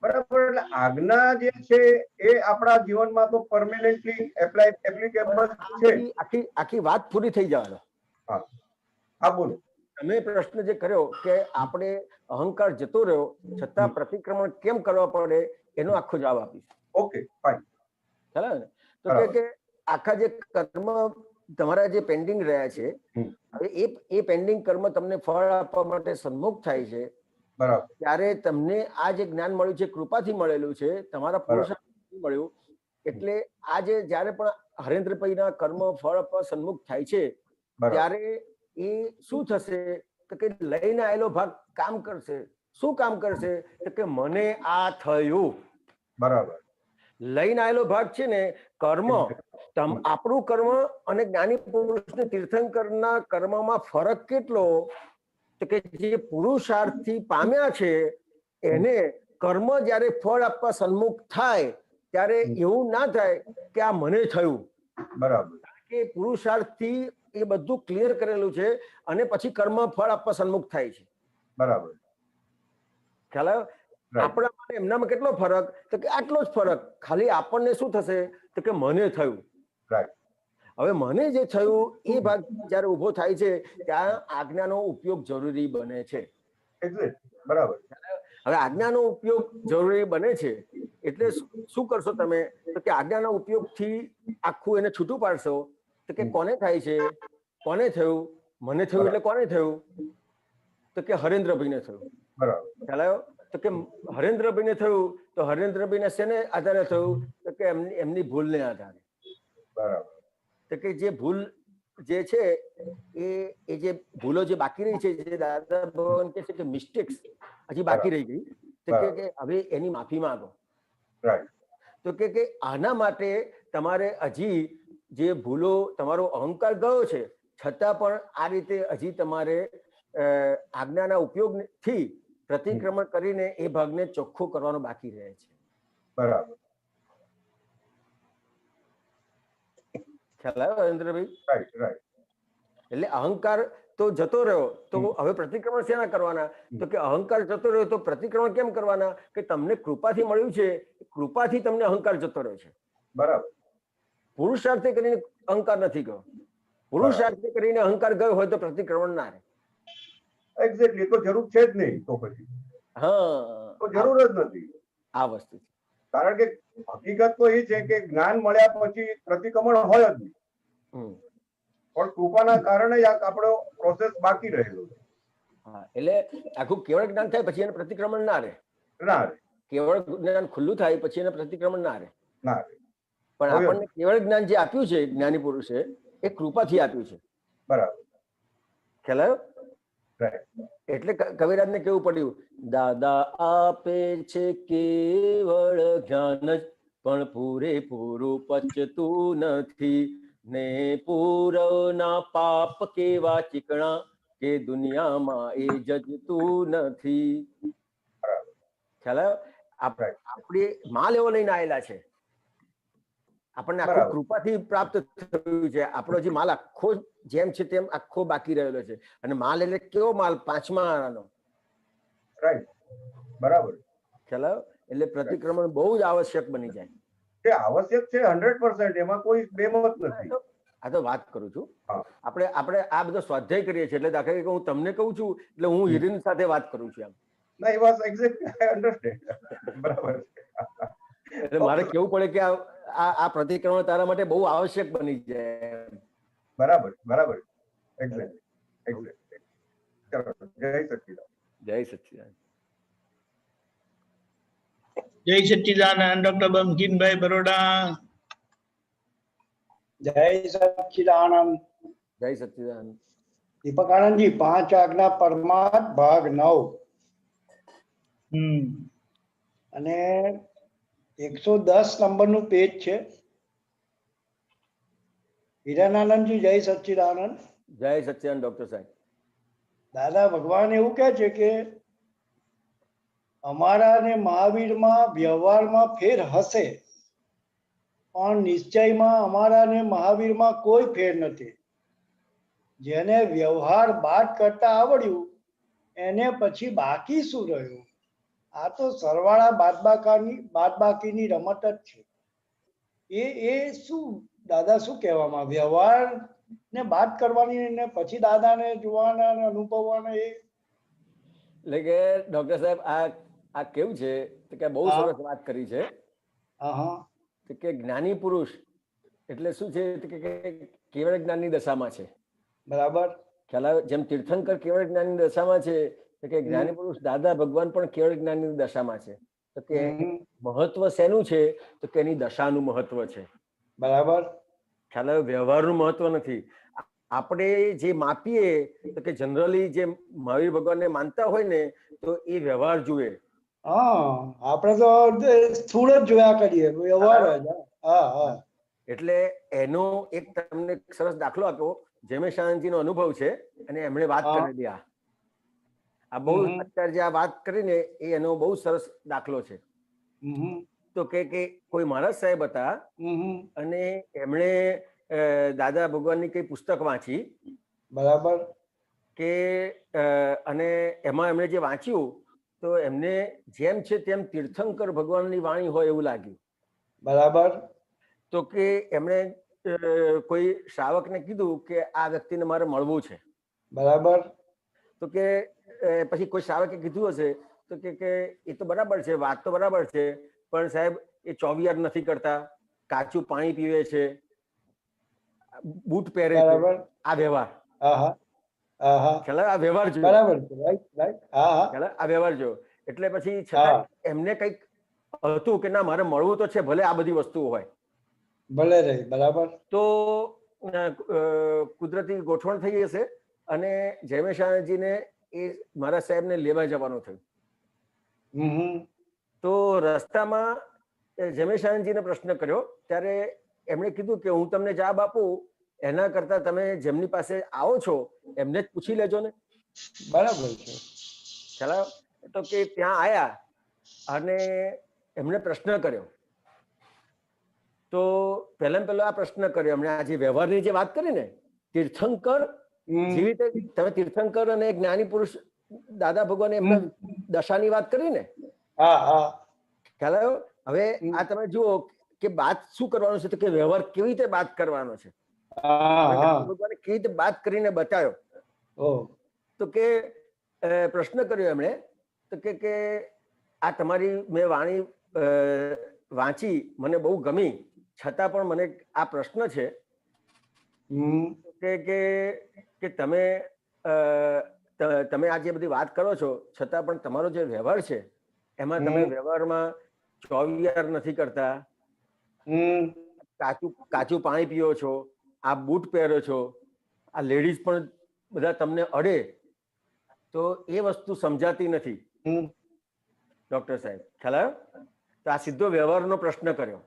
બરાબર. એટલે આજ્ઞા જે છે એ આપણા જીવનમાં તો પરમેનન્ટલી એપ્લિકેબલ છે. આખી વાત પૂરી થઈ જવા દો. હા, બોલો. તમે પ્રશ્ન જે કર્યો કે આપણે અહંકાર જતો રહ્યો છતાં પ્રતિક્રમણ કેમ કરવા પડે, એનો આખો જવાબ આપીશ. Okay, fine. ચાલે ને? તો કે આખા જે કર્મ તમારા જે પેન્ડિંગ રહ્યા છે, હવે એ પેન્ડિંગ કર્મ તમને ફળ આપવા માટે સન્મુખ થાય છે. બરાબર. ત્યારે તમને આ જે જ્ઞાન મળ્યું છે કૃપાથી મળેલું છે, તમારા પુરુષાર્થથી મળ્યું. એટલે આ જે જ્યારે પણ હરેન્દ્રભાઈના કર્મ ફળ આપવા સન્મુખ થાય છે ત્યારે એ શું થશે? તો કે લઈને આવેલો ભાગ કામ કરશે. શું કામ કરશે? તો કે મને આ થયું. બરાબર. લઈને આવેલો ભાગ છે ને કર્મ, આપણું કર્મ અને જ્ઞાની પુરુષને તીર્થંકરના કર્મમાં ફરક કેટલો? તો કે જે પુરુષાર્થથી પામ્યા છે એને કર્મ જ્યારે ફળ આપવા સન્મુખ થાય ત્યારે એવું ના થાય કે આ મને થયું. બરાબર. કે પુરુષાર્થથી એ બધું ક્લિયર કરેલું છે અને પછી કર્મ ફળ આપવા સન્મુખ થાય છે. બરાબર. ખ્યાલ આવ્યો? આપણા માટે એમનામાં કેટલો ફરક? તો કે આટલો જ ફરક. ખાલી આપણને શું થશે? તો કે મને થયું. હવે મને જે થયું એ ભાગ જયારે ઉભો થાય છે ત્યાં આજ્ઞાનો ઉપયોગ જરૂરી બને છે. બરાબર. હવે આજ્ઞાનો ઉપયોગ જરૂરી બને છે એટલે શું કરશો તમે? તો કે આજ્ઞાના ઉપયોગથી આખું એને છૂટું પાડશો. તો કે કોને થાય છે? કોને થયું? મને થયું. એટલે કોને થયું? તો કે હરેન્દ્રભાઈને થયું. બરાબર. ખ્યાલ આવ્યો? તો કે હરેન્દ્રભાઈને થયું તો હરેન્દ્રભાઈને શેને આધારે થયું? તો કે એમની ભૂલને આધારે. બરાબર. તો કે જે ભૂલ જે છે એ જે ભૂલો જે બાકી રહી છે, જે દાદા ભગવાન કહે છે કે મિસ્ટેક્સ હજી બાકી રહી ગઈ, તો કે હવે એની માફી માંગો. તો કે આના માટે તમારે હજી જે ભૂલો, તમારો અહંકાર ગયો છે છતાં પણ આ રીતે હજી તમારે આજ્ઞાના ઉપયોગથી પ્રતિક્રમણ કરીને એ ભાગને ચોખ્ખો કરવાનો બાકી રહે છે. બરાબર. ખ્યાલ આવ્યો હરેન્દ્રભાઈ? Right right. એટલે અહંકાર તો જતો રહ્યો તો હવે પ્રતિક્રમણ શેના કરવાના? તો કે અહંકાર જતો રહ્યો તો પ્રતિક્રમણ કેમ કરવાના? કે તમને કૃપાથી મળ્યું છે, કૃપાથી તમને અહંકાર જતો રહ્યો છે. બરાબર. પુરુષાર્થે કરીને અહંકાર નથી ગયો. પુરુષાર્થે કરીને અહંકાર ગયો હોય તો પ્રતિક્રમણ ના રહે. એક્ઝેક્ટલી. તો જરૂર છે જ નહીં. તો પછી તો જરૂર જ નથી આ વસ્તુ. કારણ કે હકીકત તો એ છે કે જ્ઞાન મળ્યા પછી પ્રતિક્રમણ હોય જ નહીં, પણ કૃપાના કારણે આપણો પ્રોસેસ બાકી રહેલો છે. એટલે આખું કેવળ જ્ઞાન થાય પછી એને પ્રતિક્રમણ ના રહે. રહે. કેવળ જ્ઞાન ખુલ્લું થાય પછી એને પ્રતિક્રમણ ના રહે. પણ હવે આપણને કેવળ જ્ઞાન જે આપ્યું છે જ્ઞાની પુરુષે એ કૃપાથી આપ્યું છે. બરાબર. ખ્યાલ આવ્યો? એટલે કવિરાજને કેવું પડ્યું, દાદા આપે છે કેવળ જ્ઞાન જ, પણ પૂરેપૂરું પચતું નથી, ને પૂરવના પાપ કેવા ચીકણા, કે દુનિયામાં એ જજતું નથી. ખ્યાલ આવ્યો? આપણે માલ એવો લઈને આવેલા છે, આપણને આખું કૃપાથી પ્રાપ્ત થયું છે. આપણો જે માલ આખો જેમ છે તેમ આખો બાકી રહેલો છે. અને માલ એટલે કેવો માલ? 5મા આરાનો. રાઈટ, બરાબર. ખ્યાલ આવ્યો? એટલે પ્રતિક્રમણ બહુ જ આવશ્યક બની જાય. તે આવશ્યક છે 100%, એમાં કોઈ બેમત નથી. આ તો વાત કરું છું. આપણે આ બધો સ્વાધ્યાય કરીએ છીએ, એટલે દાખલા તરીકે હું તમને કહું છું એટલે હું હિરેન સાથે વાત કરું છું એમ. ના, એ વાત એક્ઝેક્ટલી આઈ અન્ડરસ્ટેન્ડ. બરાબર. એટલે મારે કેવું પડે કે આ પ્રતિક્રમણ તારા માટે બહુ આવશ્યક બની જાય. બરાબર, બરાબર. એક્ઝેક્ટલી. ચલો, જય સચ્ચિદાનંદ. જય સચ્ચિદાનંદ. જય સચ્ચિદાનંદ. ડોક્ટર બંકિમભાઈ બરોડા. જય સચ્ચિદાનંદ. જય સચ્ચિદાનંદ. દીપક આનંદજી, 5 આજ્ઞા પરમાર્થ ભાગ 9 અને 110 નંબરનું પેજ છે. હિરાનંદજી, જય સચ્ચિદાનંદ. જય સચ્ચિદાનંદ ડોક્ટર સાહેબ. દાદા ભગવાન એવું કહે છે કે અમારા ને મહાવીરમાં વ્યવહારમાં ફેર હશે, પણ નિશ્ચયમાં અમારા ને મહાવીરમાં કોઈ ફેર નથી. જેને વ્યવહાર બાદ કરતા આવડ્યું એને પછી બાકી શું રહ્યું? આ તો સરવાળા બાદબાકીની રમત જ છે. એ શું દાદા, શું કહેવામાં? વ્યવહાર ને બાદ કરવાની ને પછી દાદાને જોવાના અને અનુભવવાના. એટલે કે ડોક્ટર સાહેબ આ કેવું છે કે બહુ સરસ વાત કરી છે કે જ્ઞાની પુરુષ એટલે શું છે કે કેવળ જ્ઞાનની દશામાં છે. બરાબર. ખ્યાલ આવે? જેમ તીર્થંકર કેવળ જ્ઞાનની દશામાં છે, તો કે જ્ઞાની પુરુષ દાદા ભગવાન પણ કેવળ જ્ઞાનની દશામાં છે. તો કે મહત્વ શેનું છે? તો કે એની દશાનું મહત્વ છે. બરાબર. ખ્યાલ આવે? વ્યવહારનું મહત્વ નથી. આપણે જે માપીએ તો કે જનરલી જે મહાવીર ભગવાનને માનતા હોય ને તો એ વ્યવહાર જુએ. આપણે તો સ્થૂળ જ જોયા કરીએ, વ્યવહાર જ. એટલે એનો એક તમને સરસ દાખલો આપ્યો. જમેશાનંદજીનો અનુભવ છે અને એમણે વાત કરેલી. આ બહુ અત્યારે જે આ વાત કરીને એનો બહુ સરસ દાખલો છે. તો કે કોઈ મહારાજ સાહેબ હતા અને એમણે દાદા ભગવાનની કઈ પુસ્તક વાંચી. બરાબર. કે અને એમાં એમણે જે વાંચ્યું તો એમને જેમ છે તેમ તીર્થંકર ભગવાનની વાણી હોય એવું લાગ્યું. બરાબર. તો કે એમણે કોઈ શ્રાવકને કીધું કે આ વ્યક્તિને મારે મળવું છે. બરાબર. તો કે પછી કોઈ શ્રાવકે કીધું હશે તો કે એ તો બરાબર છે, વાત તો બરાબર છે, પણ સાહેબ એ ચોવિયાર નથી કરતા, કાચું પાણી પીવે છે, બૂટ પહેરે છે. આ વ્યવહાર આ વ્યવહાર જો બરાબર. આ વ્યવહાર જો એટલે પછી છતાં એમને કઈક હતું કે ના મારે મળવું તો છે, ભલે આ બધી વસ્તુઓ હોય, ભલે રહી. બરાબર. તો કુદરતી ગોઠવણ થઈ હશે અને જયમેશાનંદજીને એ મારા સાહેબને લેવા જવાનું થયું. તો રસ્તામાં જયમેશાનંદજીને પ્રશ્ન કર્યો ત્યારે એમણે કીધું કે હું તમને જવાબ આપું એના કરતા તમે જેમની પાસે આવો છો એમને જ પૂછી લેજો ને. બરાબર છે. ચાલો. તો કે ત્યાં આયા અને એમણે પ્રશ્ન કર્યો. તો પહેલો આ પ્રશ્ન કર્યો એમણે, આ જે વ્યવહારની જે વાત કરી ને, તીર્થંકર જેવી રીતે તમે તીર્થંકર અને જ્ઞાની પુરુષ દાદા ભગવાને એમના દશાની વાત કરી ને, ખ્યાલ આવ્યો? હવે આ તમે જુઓ કે બાત શું કરવાનું છે, તો કે વ્યવહાર કેવી રીતે બાત કરવાનો છે. ભગવાને કેવી રીતે બાત કરીને બતાવ્યો. તો કે પ્રશ્ન કર્યો એમણે તો કે આ તમારી મેં વાણી વાંચી, મને બહુ ગમી, છતાં પણ મને આ પ્રશ્ન છે કે તમે આ જે બધી વાત કરો છો છતાં પણ તમારો જે વ્યવહાર છે એમાં તમે વ્યવહારમાં ચોવિયાર નથી કરતા, કાચું પાણી પીવો છો, આ બૂટ પહેરો છો, આ લેડીઝ પણ બધા તમને અડે, તો એ વસ્તુ સમજાતી નથી ડોક્ટર સાહેબ, ખ્યાલ આવ્યો? તો આ સીધો વ્યવહારનો પ્રશ્ન કર્યો.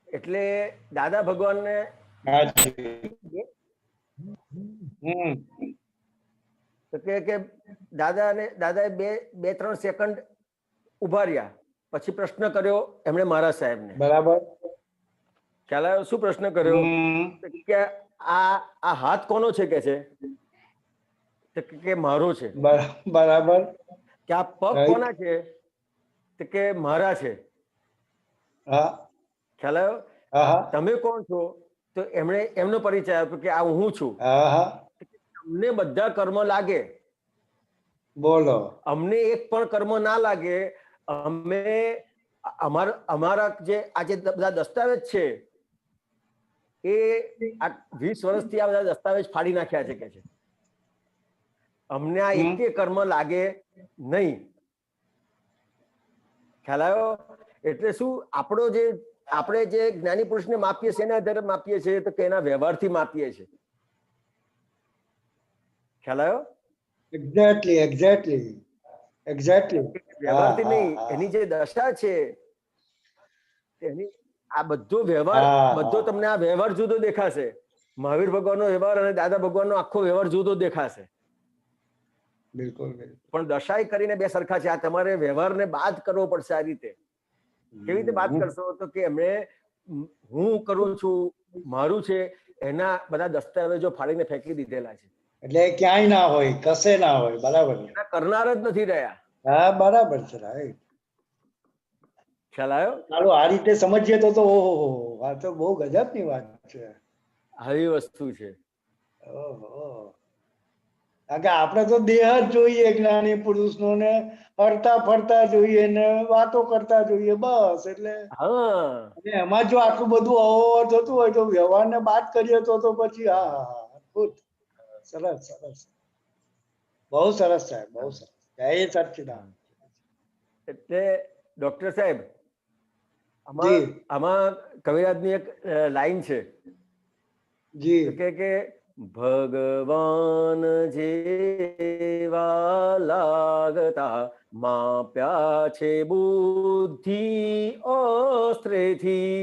એટલે દાદા ભગવાનને કે દાદાએ બે ત્રણ સેકન્ડ ઉભા રહ્યા, પછી પ્રશ્ન કર્યો એમણે મહારાજ સાહેબને. બરાબર. ખ્યાલ આવ્યો? શું પ્રશ્ન કર્યો? કે આ હાથ કોનો છે કે છે? કે મારો છે. બરાબર. કે આ પગ કોના છે? કે મારા છે. ખ્યાલ આવ્યો? તમે કોણ છો? તો એમણે એમનો પરિચય આપ્યો કે આ હું છું. અમને બધા કર્મ લાગે, બોલો, અમને એક પણ કર્મ ના લાગે. અમે અમારા જે આજે બધા દસ્તાવેજ છે એ 20 વર્ષથી આ બધા દસ્તાવેજ ફાડી નાખ્યા છે કે છે. અમને આ એકે કર્મ લાગે નહીં. ખ્યાલ આવ્યો? એટલે શું આપણે જે જ્ઞાની પુરુષને માપીએ છીએ એના આધારે માપીએ છીએ તો કે એના વ્યવહારથી માપીએ છીએ. ખ્યાલ આવ્યો? એક્ઝેક્ટલી વ્યવહારથી નહીં, એની જે દશા છે એની આ બધો વ્યવહાર બધો તમને આ વ્યવહાર જુદો દેખાશે. મહાવીર ભગવાનનો વ્યવહાર અને દાદા ભગવાનનો આખો વ્યવહાર જુદો દેખાશે. બિલકુલ. પણ દશાઈ કરીને બે સરખા છે. આ તમારે વ્યવહારને બાદ કરવો પડશે. આ રીતે કેવી રીતે બાદ કરશો? તો કે એમણે હું કરું છું, મારું છે, એના બધા દસ્તાવેજો ફાડીને ફેંકી દીધેલા છે. એટલે ક્યાંય ના હોય, કશે ના હોય. બરાબર. કરનાર જ નથી રહ્યા. હા, બરાબર છે. રાઈટ. ખ્યાલ આવ્યો? ચાલો આ રીતે સમજીએ તો ઓહો, આ તો બહુ ગજબની વાત છે. આવી વસ્તુ છે. ઓહો, કારણ કે આપણે તો દેહ જ જોઈએ જ્ઞાની પુરુષનો, ને હરતા ફરતા જોઈએ ને વાતો કરતા જોઈએ બસ. એટલે એમાં જો આટલું બધું અવર થતું હોય તો વ્યવહારને બાદ કરીએ તો પછી સરસ. બહુ સરસ સાહેબ, બહુ સરસ. જય સચ્ચિદાનંદ. એટલે ડોક્ટર સાહેબ આમાં કવિરાજની એક લાઈન છે કે ભગવાન જેવા લાગતા માપ્યા છે બુદ્ધિ અસ્ત્રેથી,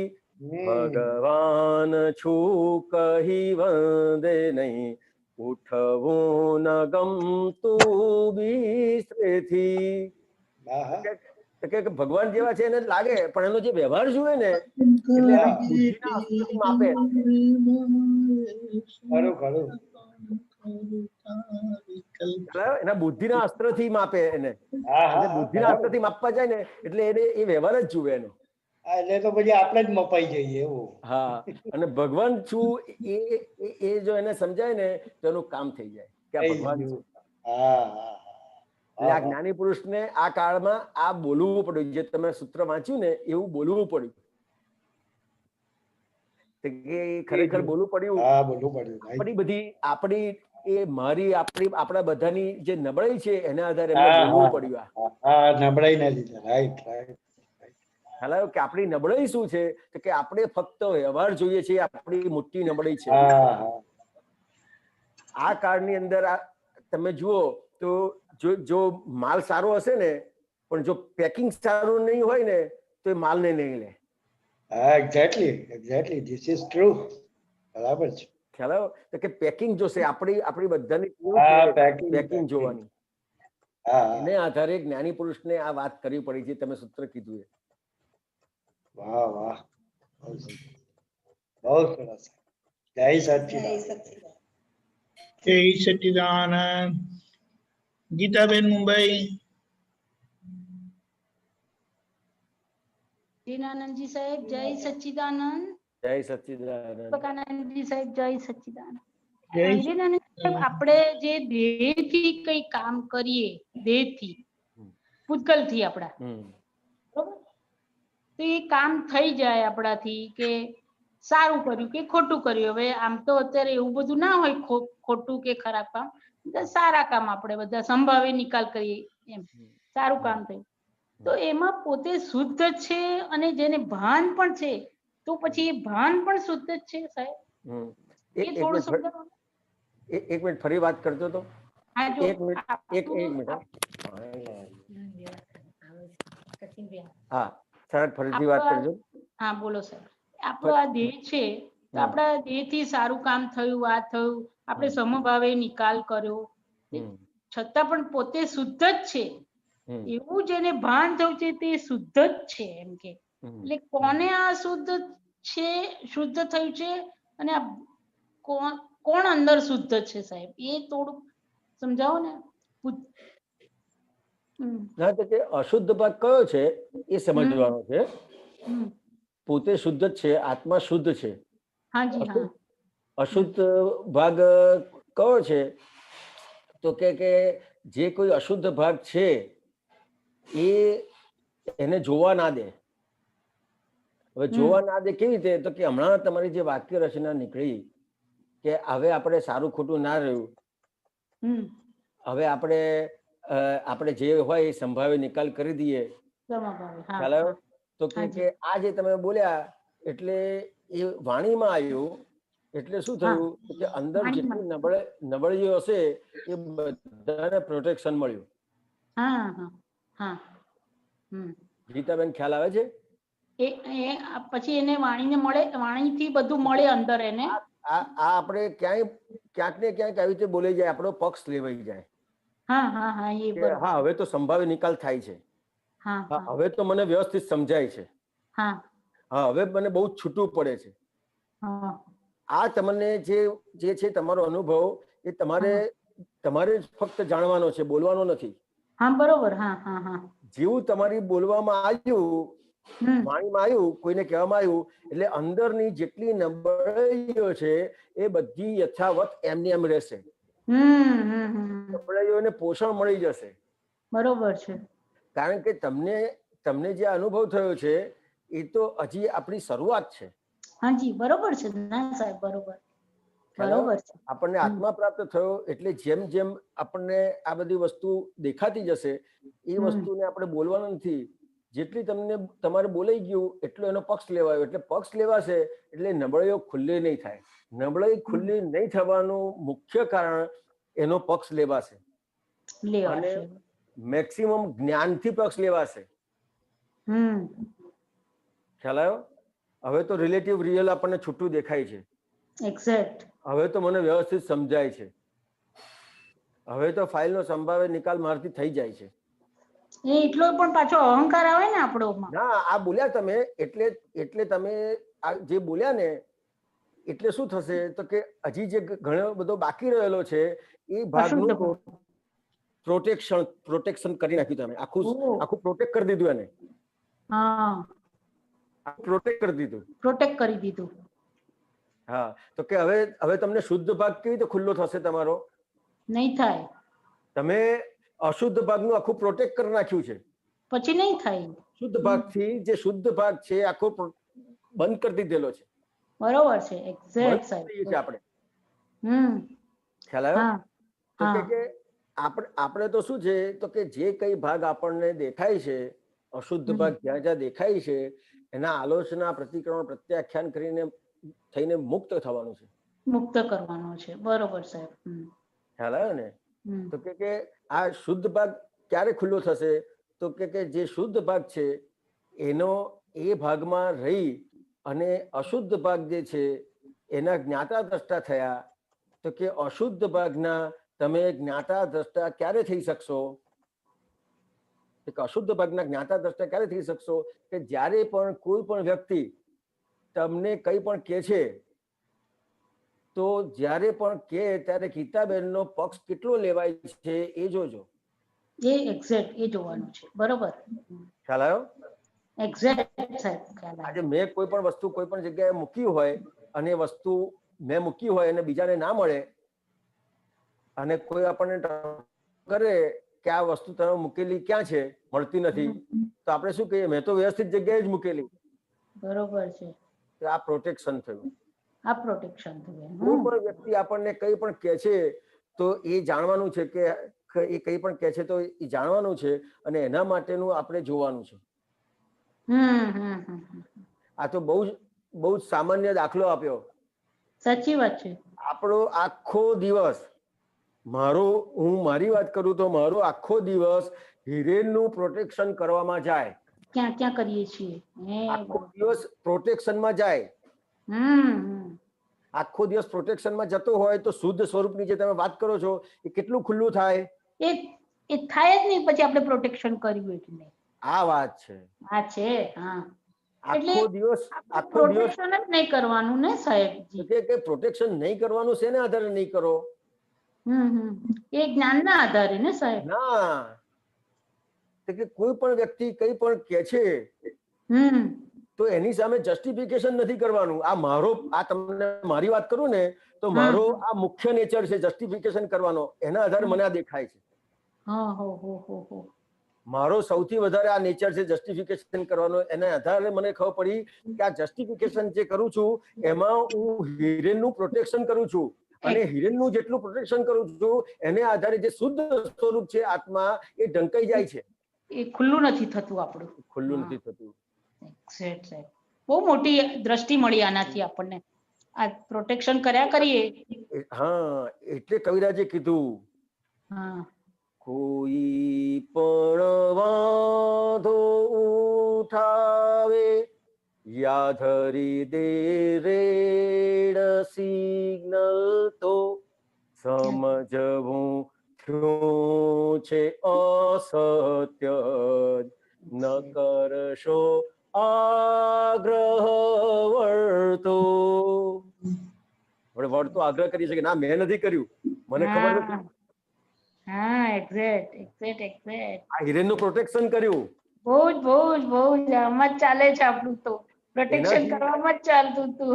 ભગવાન છું કહી વંદે નહીં, ઉઠવું ન ગમતું બિસ્તરેથી. ભગવાન જેવા છે એને લાગે, પણ એનો જે વ્યવહાર જુએ ને એટલે માપે. એના બુદ્ધિના અસ્ત્રથી માપે એને. બુદ્ધિના અસ્ત્રથી માપવા જાય ને એટલે એને એ વ્યવહાર જ જુએ એનો. એટલે તો પછી આપણે જ મપાઈ જઈએ એવું. હા, અને ભગવાન છું એ જો એને સમજાય ને તો એનું કામ થઈ જાય કે આ ભગવાન છું. એટલે આ જ્ઞાની પુરુષને આ કાળમાં આ બોલવું પડ્યું. જે તમે સૂત્ર વાંચ્યું ને એવું બોલવું પડ્યું. ખરેખર બોલવું પડ્યું. આપણી બધી આપણા બધાની જે નબળાઈ છે એના આધારે બોલવું પડ્યું. નબળાઈ ના લીધે. રાઈટ. ખ્યાલ કે આપણી નબળાઈ શું છે કે આપણે ફક્ત વ્યવહાર જોઈએ છીએ. આપણી મોટી નબળાઈ છે. આ કાળની અંદર તમે જુઓ તો જો માલ સારો હશે ને પણ જો પેકિંગ સારું નહીં હોય ને તો એ માલને નહીં લે. Exactly this is true. બરાબર છે. ખ્યાલ આવ્યો? કે પેકિંગ જોશે. આપણી બધાની પેકિંગ જોવાની. એને આધારે જ્ઞાની પુરુષને આ વાત કરવી પડી છે. તમે સૂત્ર કીધું એ. વાહ, બહુ સરસ. જય સચ્ચિદાનંદ. ગીતાબેન મુંબઈ. જીનાનંદજી સાહેબ જય સચ્ચિદાનંદ. જય સચ્ચિદાનંદ. પ્રકાનંદજી સાહેબ જય સચ્ચિદાનંદ. જીનાનંદ સાહેબ, આપણે જે દેહથી કઈ કામ કરીએ, દેહથી પૂતગલથી આપણા, બરોબર, તો એ કામ થઈ જાય આપણાથી કે સારું કર્યું કે ખોટું કર્યું. હવે આમ તો અત્યારે એવું બધું ના હોય ખોટું કે ખરાબ કામ. સારા કામ આપણે બધા સંભાવે નિકાલ કરીએ એમ. સારું કામ થયું તો એમાં પોતે શુદ્ધ છે અને જેને ભાન પણ છે તો પછી એ ભાન પણ શુદ્ધ જ છે સાહેબ. એક મિનિટ ફરી વાત કરજો તો. હા જો એક મિનિટ હા સર ફરીથી વાત કરજો. હા બોલો સર. આપણો આ દેહ છે તો આપણા દેહ થી સારું કામ થયું, આ થયું, આપણે સમભાવે નિકાલ કર્યો, છતાં પણ પોતે શુદ્ધ જ છે એવું જેને ભાન થયું છે તે શુદ્ધ જ છે એમ કે. એટલે કોને આ શુદ્ધ છે, શુદ્ધ થયું છે, અને આ કોણ અંદર શુદ્ધ છે સાહેબ, એ થોડુંક સમજાવો ને. ના તો કે અશુદ્ધ ભાગ કયો છે એ સમજવાનો છે. પોતે શુદ્ધ જ છે, આત્મા શુદ્ધ છે. અશુદ્ધ ભાગ કયો છે તો કે જે કોઈ અશુદ્ધ ભાગ છે એ એને જોવા ના દે. હવે જોવા ના દે કેવી રીતે, તો કે હમણાં તમારી જે વાક્ય રચના નીકળી કે હવે આપણે સારું ખોટું ના રહ્યું, હવે આપણે જે હોય એ સંભાવે નિકાલ કરી દઈએ. ખ્યાલ આવ્યો? તો કે આ જે તમે બોલ્યા એટલે એ વાણીમાં આવ્યું, એટલે શું થયું કે અંદર જેટલી નબળીઓ હશે એ બધાને પ્રોટેક્શન મળ્યું. ગીતાબેન ખ્યાલ આવે છે? પછી એને વાણીને મળે, વાણીથી બધું મળે અંદર એને. આ આપણે ક્યાંક ને ક્યાંક આવી રીતે બોલી જાય, આપણો પક્ષ લેવાઈ જાય. હા હવે તો સંભાવ્ય નિકાલ થાય છે, હવે તો મને વ્યવસ્થિત સમજાય છે, હા હવે મને બહુ છૂટું પડે છે. આ તમને જે છે તમારો અનુભવ એ તમારે ફક્ત જાણવાનો છે, બોલવાનો નથી. હા બરોબર. જેવું તમારી બોલવામાં આવ્યું, વાણીમાં આવ્યું, કોઈને કહેવામાં આવ્યું, એટલે અંદરની જેટલી નબળાઈઓ છે એ બધી યથાવત એમની એમ રહેશે. નબળાઈઓને પોષણ મળી જશે. બરોબર છે. કારણ કે તમને જે અનુભવ થયો છે એ તો હજી આપણી શરૂઆત છે. હાજી બરોબર છે ના સાહેબ, બરોબર. આપણને આત્મા પ્રાપ્ત થયો એટલે જેમ જેમ આપણને આ બધી વસ્તુ દેખાતી જશે એ વસ્તુને આપણે બોલવાનું નથી. જેટલી તમારે બોલાઈ ગયું એટલો એનો પક્ષ લેવાયો, એટલે પક્ષ લેવાશે એટલે નબળાઈઓ ખુલ્લી નહીં થાય. નબળાઈ ખુલ્લી નહીં થવાનું મુખ્ય કારણ એનો પક્ષ લેવાશે, અને મેક્સિમમ જ્ઞાનથી પક્ષ લેવાશે. ખ્યાલ આવ્યો? હવે તો રિલેટિવ રિયલ આપણને છૂટું દેખાય છે. હવે તો મને વ્યવસ્થિત સમજાય છે. હવે તો ફાઇલનો સંભાવ્ય નિકાલ મારથી થઈ જાય છે. એટલો પણ પાછો અહંકાર આવે ને આપણોમાં. ના, આ બોલ્યા તમે એટલે તમે આ જે બોલ્યા ને એટલે શું થશે તો કે હજી જે ઘણો બધો બાકી રહેલો છે એ ભાગનું પ્રોટેક્શન કરી નાખ્યું તમે. આખું પ્રોટેક્ટ કરી દીધું એને. પ્રોટેક્ટ કરી દીધું. હા, તો કે હવે તમને શુદ્ધ ભાગ કેવી રીતે ખુલ્લો થશે તમારો? નહીં થાય. તમે અશુદ્ધ ભાગનું આખું પ્રોટેક્ટ કરી નાખ્યું છે, પછી નહીં થાય. શુદ્ધ ભાગથી જે શુદ્ધ ભાગ છે આખો બંધ કરી દીધેલો છે. બરોબર છે, એક્ઝેક્ટ સાહેબ. આપણે ખ્યાલ આવ્યો? તો કે આપણે તો શું છે તો કે જે કઈ ભાગ આપણને દેખાય છે, અશુદ્ધ ભાગ જ્યાં જ્યાં દેખાય છે એના આલોચના, પ્રતિક્રમણ, પ્રત્યાખ્યાન કરીને થઈને મુક્ત થવાનું છે, મુક્ત કરવાનું છે. બરોબર સાહેબ. ખ્યાલ આવ્યો ને? તો કે આ શુદ્ધ ભાગ ક્યારે ખુલ્લો થશે તો કે જે શુદ્ધ ભાગ છે એનો એ ભાગમાં રહી અને અશુદ્ધ ભાગ જે છે એના જ્ઞાતા દ્રષ્ટા થયા. તો કે અશુદ્ધ ભાગના તમે જ્ઞાતા દ્રષ્ટા ક્યારે થઈ શકશો? અશુદ્ધ ભાગના જ્ઞાતા દ્રષ્ટા ક્યારે થઈ શકશો કે જ્યારે પણ કોઈ પણ વ્યક્તિ તમને કંઈ પણ કહે છે તો જ્યારે પણ કે ત્યારે ગીતાબેનનો પક્ષ કેટલો લેવાય છે એ જોજો. એ એક્ઝેક્ટ એ જોવાનું છે. બરોબર. ખ્યાલ આવ્યો? એક્ઝેક્ટ સાહેબ. આજે મેં કોઈ પણ વસ્તુ કોઈ પણ જગ્યાએ મૂકી હોય અને વસ્તુ મેં મૂકી હોય અને બીજાને ના મળે અને કોઈ આપણને કરે કે આ વસ્તુ તમે મૂકેલી ક્યાં છે, મળતી નથી, તો આપણે શું કહીએ? મેં તો વ્યવસ્થિત જગ્યાએ જ મૂકેલી. બરોબર છે. આ પ્રોટેક્શન થયું. આ પ્રોટેક્શન થયું. કોઈ પણ વ્યક્તિ આપણને કંઈ પણ કહે છે તો એ જાણવાનું છે કે એ કંઈ પણ કહે છે તો એ જાણવાનું છે અને એના માટેનું આપણે જોવાનું છે. આ તો બહુ જ સામાન્ય દાખલો આપ્યો. સાચી વાત છે. આપણો આખો દિવસ હું મારી વાત કરું તો મારો આખો દિવસ હિરેનનું પ્રોટેક્શન કરવામાં જાય. ક્યાં ક્યાં કરીએ છીએ? આખો દિવસ પ્રોટેક્શનમાં જાય. આખો દિવસ પ્રોટેક્શનમાં જતો હોય તો શુદ્ધ સ્વરૂપની જે તમે વાત કરો છો એ કેટલું ખુલ્લું થાય? એ થાય જ નહીં પછી આપણે પ્રોટેક્શન કર્યું એટલે. આ વાત છે. આ છે. હા, આખો દિવસ પ્રોટેક્શન જ નહીં કરવાનું ને સાહેબ. કે પ્રોટેક્શન નહીં કરવાનું છે ને આધારે નહીં કરો. એ જ્ઞાનના આધારે ને સાહેબ. ના, કે કોઈ પણ વ્યક્તિ કઈ પણ કે છે તો એની સામે જસ્ટિફિકેશન નથી કરવાનું. આ તમને મારી વાત કરું ને તો મારો આ મુખ્ય નેચર છે જસ્ટિફિકેશન કરવાનો. એના આધારે મને આ દેખાય છે. મારો સૌથી વધારે આ નેચર છે જસ્ટિફિકેશન કરવાનો. એના આધારે મને ખબર પડી કે આ જસ્ટિફિકેશન જે કરું છું એમાં હું હિરેનનું પ્રોટેક્શન કરું છું. અને હિરેનનું જેટલું પ્રોટેક્શન કરું છું એને આધારે જે શુદ્ધ સ્વરૂપ છે આત્મા એ ઢંકાઈ જાય છે. એ ખુલ્લું નથી થતું આપણું. ખુલ્લું નથી થતું. બહુ મોટી દ્રષ્ટિ મળી આનાથી આપણને. આ પ્રોટેક્શન કર્યા કરીએ. હા, એટલે કવિરાજે કીધું કોઈ પણ વાંધો ઉઠાવે યાધરી દે રેડ સિગ્નલ તો સમજવું શું છે અસત્ય ન કરશો આગ્રહ વળતો. આપણે વળતો આગ્રહ કરી શકે ના મેં નથી કર્યું, મને ખબર નથી. હા, એક્ઝેક્ટ. આ હિરેનનું પ્રોટેક્શન કર્યું. બહુ જ આમાં જ ચાલે છે આપણું તો. પ્રોટેક્શન કરવામાં જ ચાલતું હતું.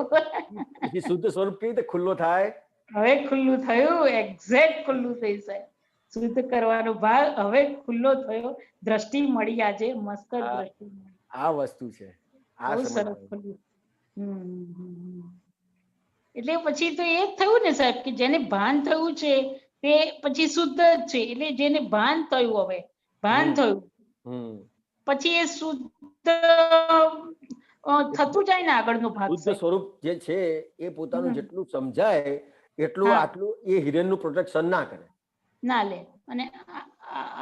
પછી શુદ્ધ સ્વરૂપ કેવી રીતે ખુલ્લો થાય? હવે ખુલ્લું થયું. એક્ઝેક્ટ ખુલ્લું થઈ જાય. શુદ્ધ કરવાનો ભાગ હવે ખુલ્લો થયો. દ્રષ્ટિ મળી આજે મસ્ત દ્રષ્ટિ મળી. આ વસ્તુ છે. બહુ સરસ ખુલ્લું. એટલે પછી તો એ જ થયું ને સાહેબ કે જેને ભાન થયું છે તે પછી શુદ્ધ જ છે. એટલે જેને ભાન થયું હવે ભાન થયું પછી એ શુદ્ધ થતું જાય ને આગળનો ભાગ. શુદ્ધ સ્વરૂપ જે છે એ પોતાનું જેટલું સમજાય એટલું આટલું એ હિરેનનું પ્રોટેક્શન ના કરે, ના લે.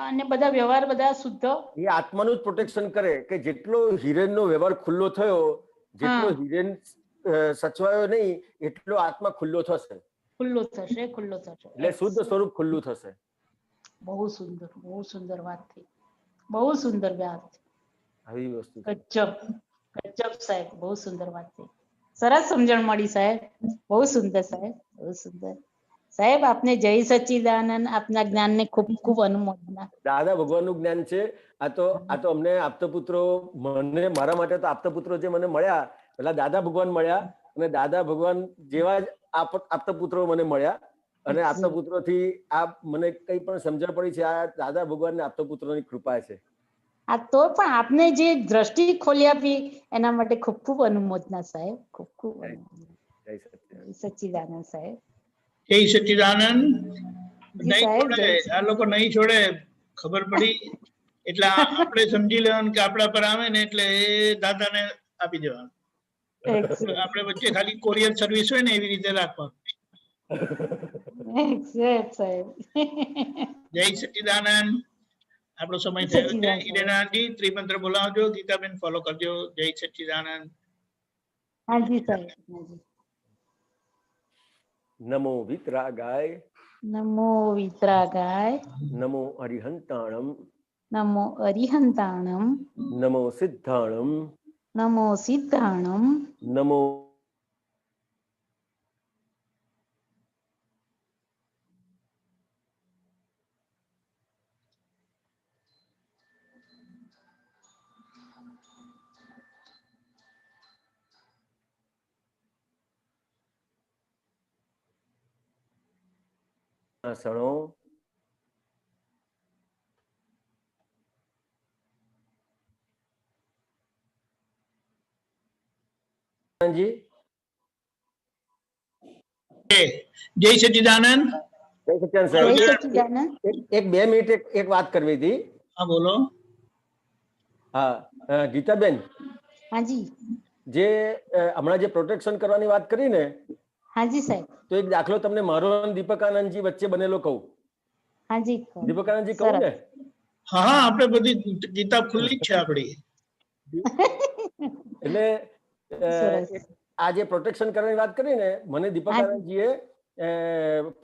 અને બધા વ્યવહાર બધા શુદ્ધ એ આત્માનું જ પ્રોટેક્શન કરે કે જેટલો હિરેનનો વ્યવહાર ખુલ્લો થયો, જેટલો હિરેન સચવાયો નહીં એટલો આત્મા ખુલ્લો થશે. ખુલ્લો થશે. એટલે શુદ્ધ સ્વરૂપ ખુલ્લું થશે. બહુ સુંદર વાત થઈ. બહુ સુંદર વાત. આવી વસ્તુ ગજબ સાહેબ. બહુ સુંદર વાત થઈ. સરસ સમજણ મળી સાહેબ. બહુ સુંદર સાહેબ. બહુ સુંદર સાહેબ. આપને જય સચ્ચિદાનંદ. આપના જ્ઞાનને ખૂબ ખૂબ અનુમોદના. દાદા ભગવાનનું જ્ઞાન છે. આ તો અમને આપતપુત્રો, મને મારા માટે તો આપતપુત્રો જે મને મળ્યા પેલા દાદા ભગવાન મળ્યા અને દાદા ભગવાન જેવા જ આપતપુત્રો મને મળ્યા. અને આપતપુત્રોથી આ મને કઈ પણ સમજણ પડી છે આ દાદા ભગવાન ને આપતપુત્રોની કૃપા છે. આ તો પણ આપને જે દ્રષ્ટિ ખોલી આપી એના માટે ખૂબ ખૂબ અનુમોદના સાહેબ. ખૂબ ખૂબ સચ્ચિદાનંદ સાહેબ. જય સચ્ચિદાનંદ. નહીં છોડે આ લોકો, નહીં છોડે. ખબર પડી એટલે આપણે સમજી લેવાનું કે આપણા પર આવે ને એટલે એ દાદાને આપી દેવાનું. આપણે વચ્ચે ખાલી કોરિયર સર્વિસ હોય ને એવી રીતે રાખવાનું. જય સચ્ચિદાનંદ. આપણો સમય થયો છે. ઈરેનાજી ત્રિમંત્ર બોલાવજો. ગીતાબેન ફોલો કરજો. જય સચ્ચિદાનંદ. હાજી સાહેબ. નમો વિતરાગાય. નમો વિતરાગાય. નમો અરિહંતાણમ. નમો અરિહંતાણમ. નમો સિદ્ધાણમ. નમો સિદ્ધાણમ. નમો આસણો. જય સચ્ચિદાનંદ. એક 2 મિનિટ એક વાત કરવી હતી. હા બોલો. હા ગીતાબેન. હાજી. જે હમણાં જે પ્રોટેક્શન કરવાની વાત કરી ને હાજી સાહેબ. તો એક દાખલો તમને મારો અને દીપકાનંદજી વચ્ચે બનેલો કહું. હાજી દીપકાનંદજી કહું ને? હા આપણે બધી ગીતા ખુલ્લી જ છે આપણી. એટલે આ જે પ્રોટેક્શન કરવાની વાત કરી ને, મને દીપકાનંદજીએ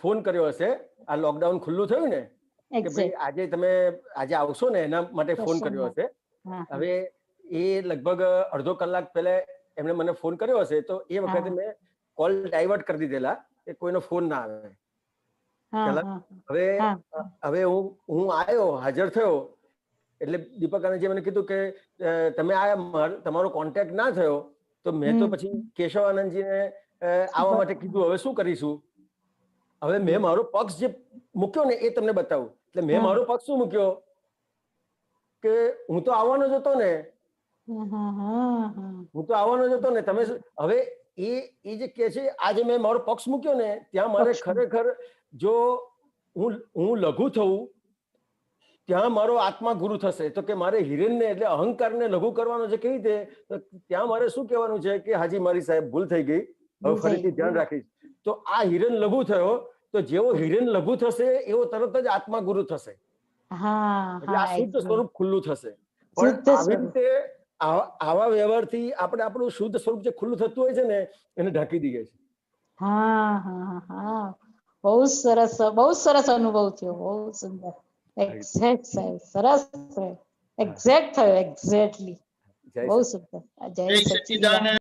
ફોન કર્યો હશે આ લોકડાઉન ખુલ્લું થયું ને કે ભાઈ આજે તમે આજે આવશો ને એના માટે ફોન કર્યો હશે. હવે એ લગભગ અડધો કલાક પહેલા એમણે મને ફોન કર્યો હશે તો એ વખતે મેં કોલ ડાયવર્ટ કરી દીધેલા કે કોઈનો ફોન ના આવે. હવે હું આવ્યો, હાજર થયો એટલે દીપકાનંદજીએ મને કીધું કે તમે આ તમારો કોન્ટેક્ટ ના થયો તો મેં તો પછી કેશવાનંદજીને આવવા માટે કીધું. હવે શું કરીશું? હવે મેં મારો પક્ષ જે મૂક્યો ને એ તમને બતાવું. એટલે મેં મારો પક્ષ શું મૂક્યો કે હું તો આવવાનો જ હતો ને, હું તો આવવાનો જ હતો ને. તમે હવે એ જે કે છે આજે મેં મારો પક્ષ મૂક્યો ને ત્યાં મારે ખરેખર જો હું લઘુ થવું ત્યાં મારો આત્મા ગુરુ થશે. તો કે મારે હિરેનને એટલે અહંકારને લઘુ કરવાનો છે કેવી રીતે, તો ત્યાં મારે શું કહેવાનું છે કે હાજી મારી સાહેબ ભૂલ થઈ ગઈ, હવે ફરીથી ધ્યાન રાખીશ. તો આ હિરેન લઘુ થયો તો જેવો હિરેન લઘુ થશે એવો તરત જ આત્મા ગુરુ થશે. એટલે આ શુદ્ધ સ્વરૂપ ખુલ્લું થશે. પણ આવી રીતે આવા વ્યવહારથી આપણે આપણું શુદ્ધ સ્વરૂપ જે ખુલ્લું થતું હોય છે ને એને ઢાંકી દઈએ છે. બહુ સરસ અનુભવ થયો, બહુ સુંદર. એક્ઝેક્ટ સાહેબ, સરસ એક્ઝેક્ટ થયો, એક્ઝેક્ટલી બહુ સુંદર. જય સચ્ચિદાનંદ.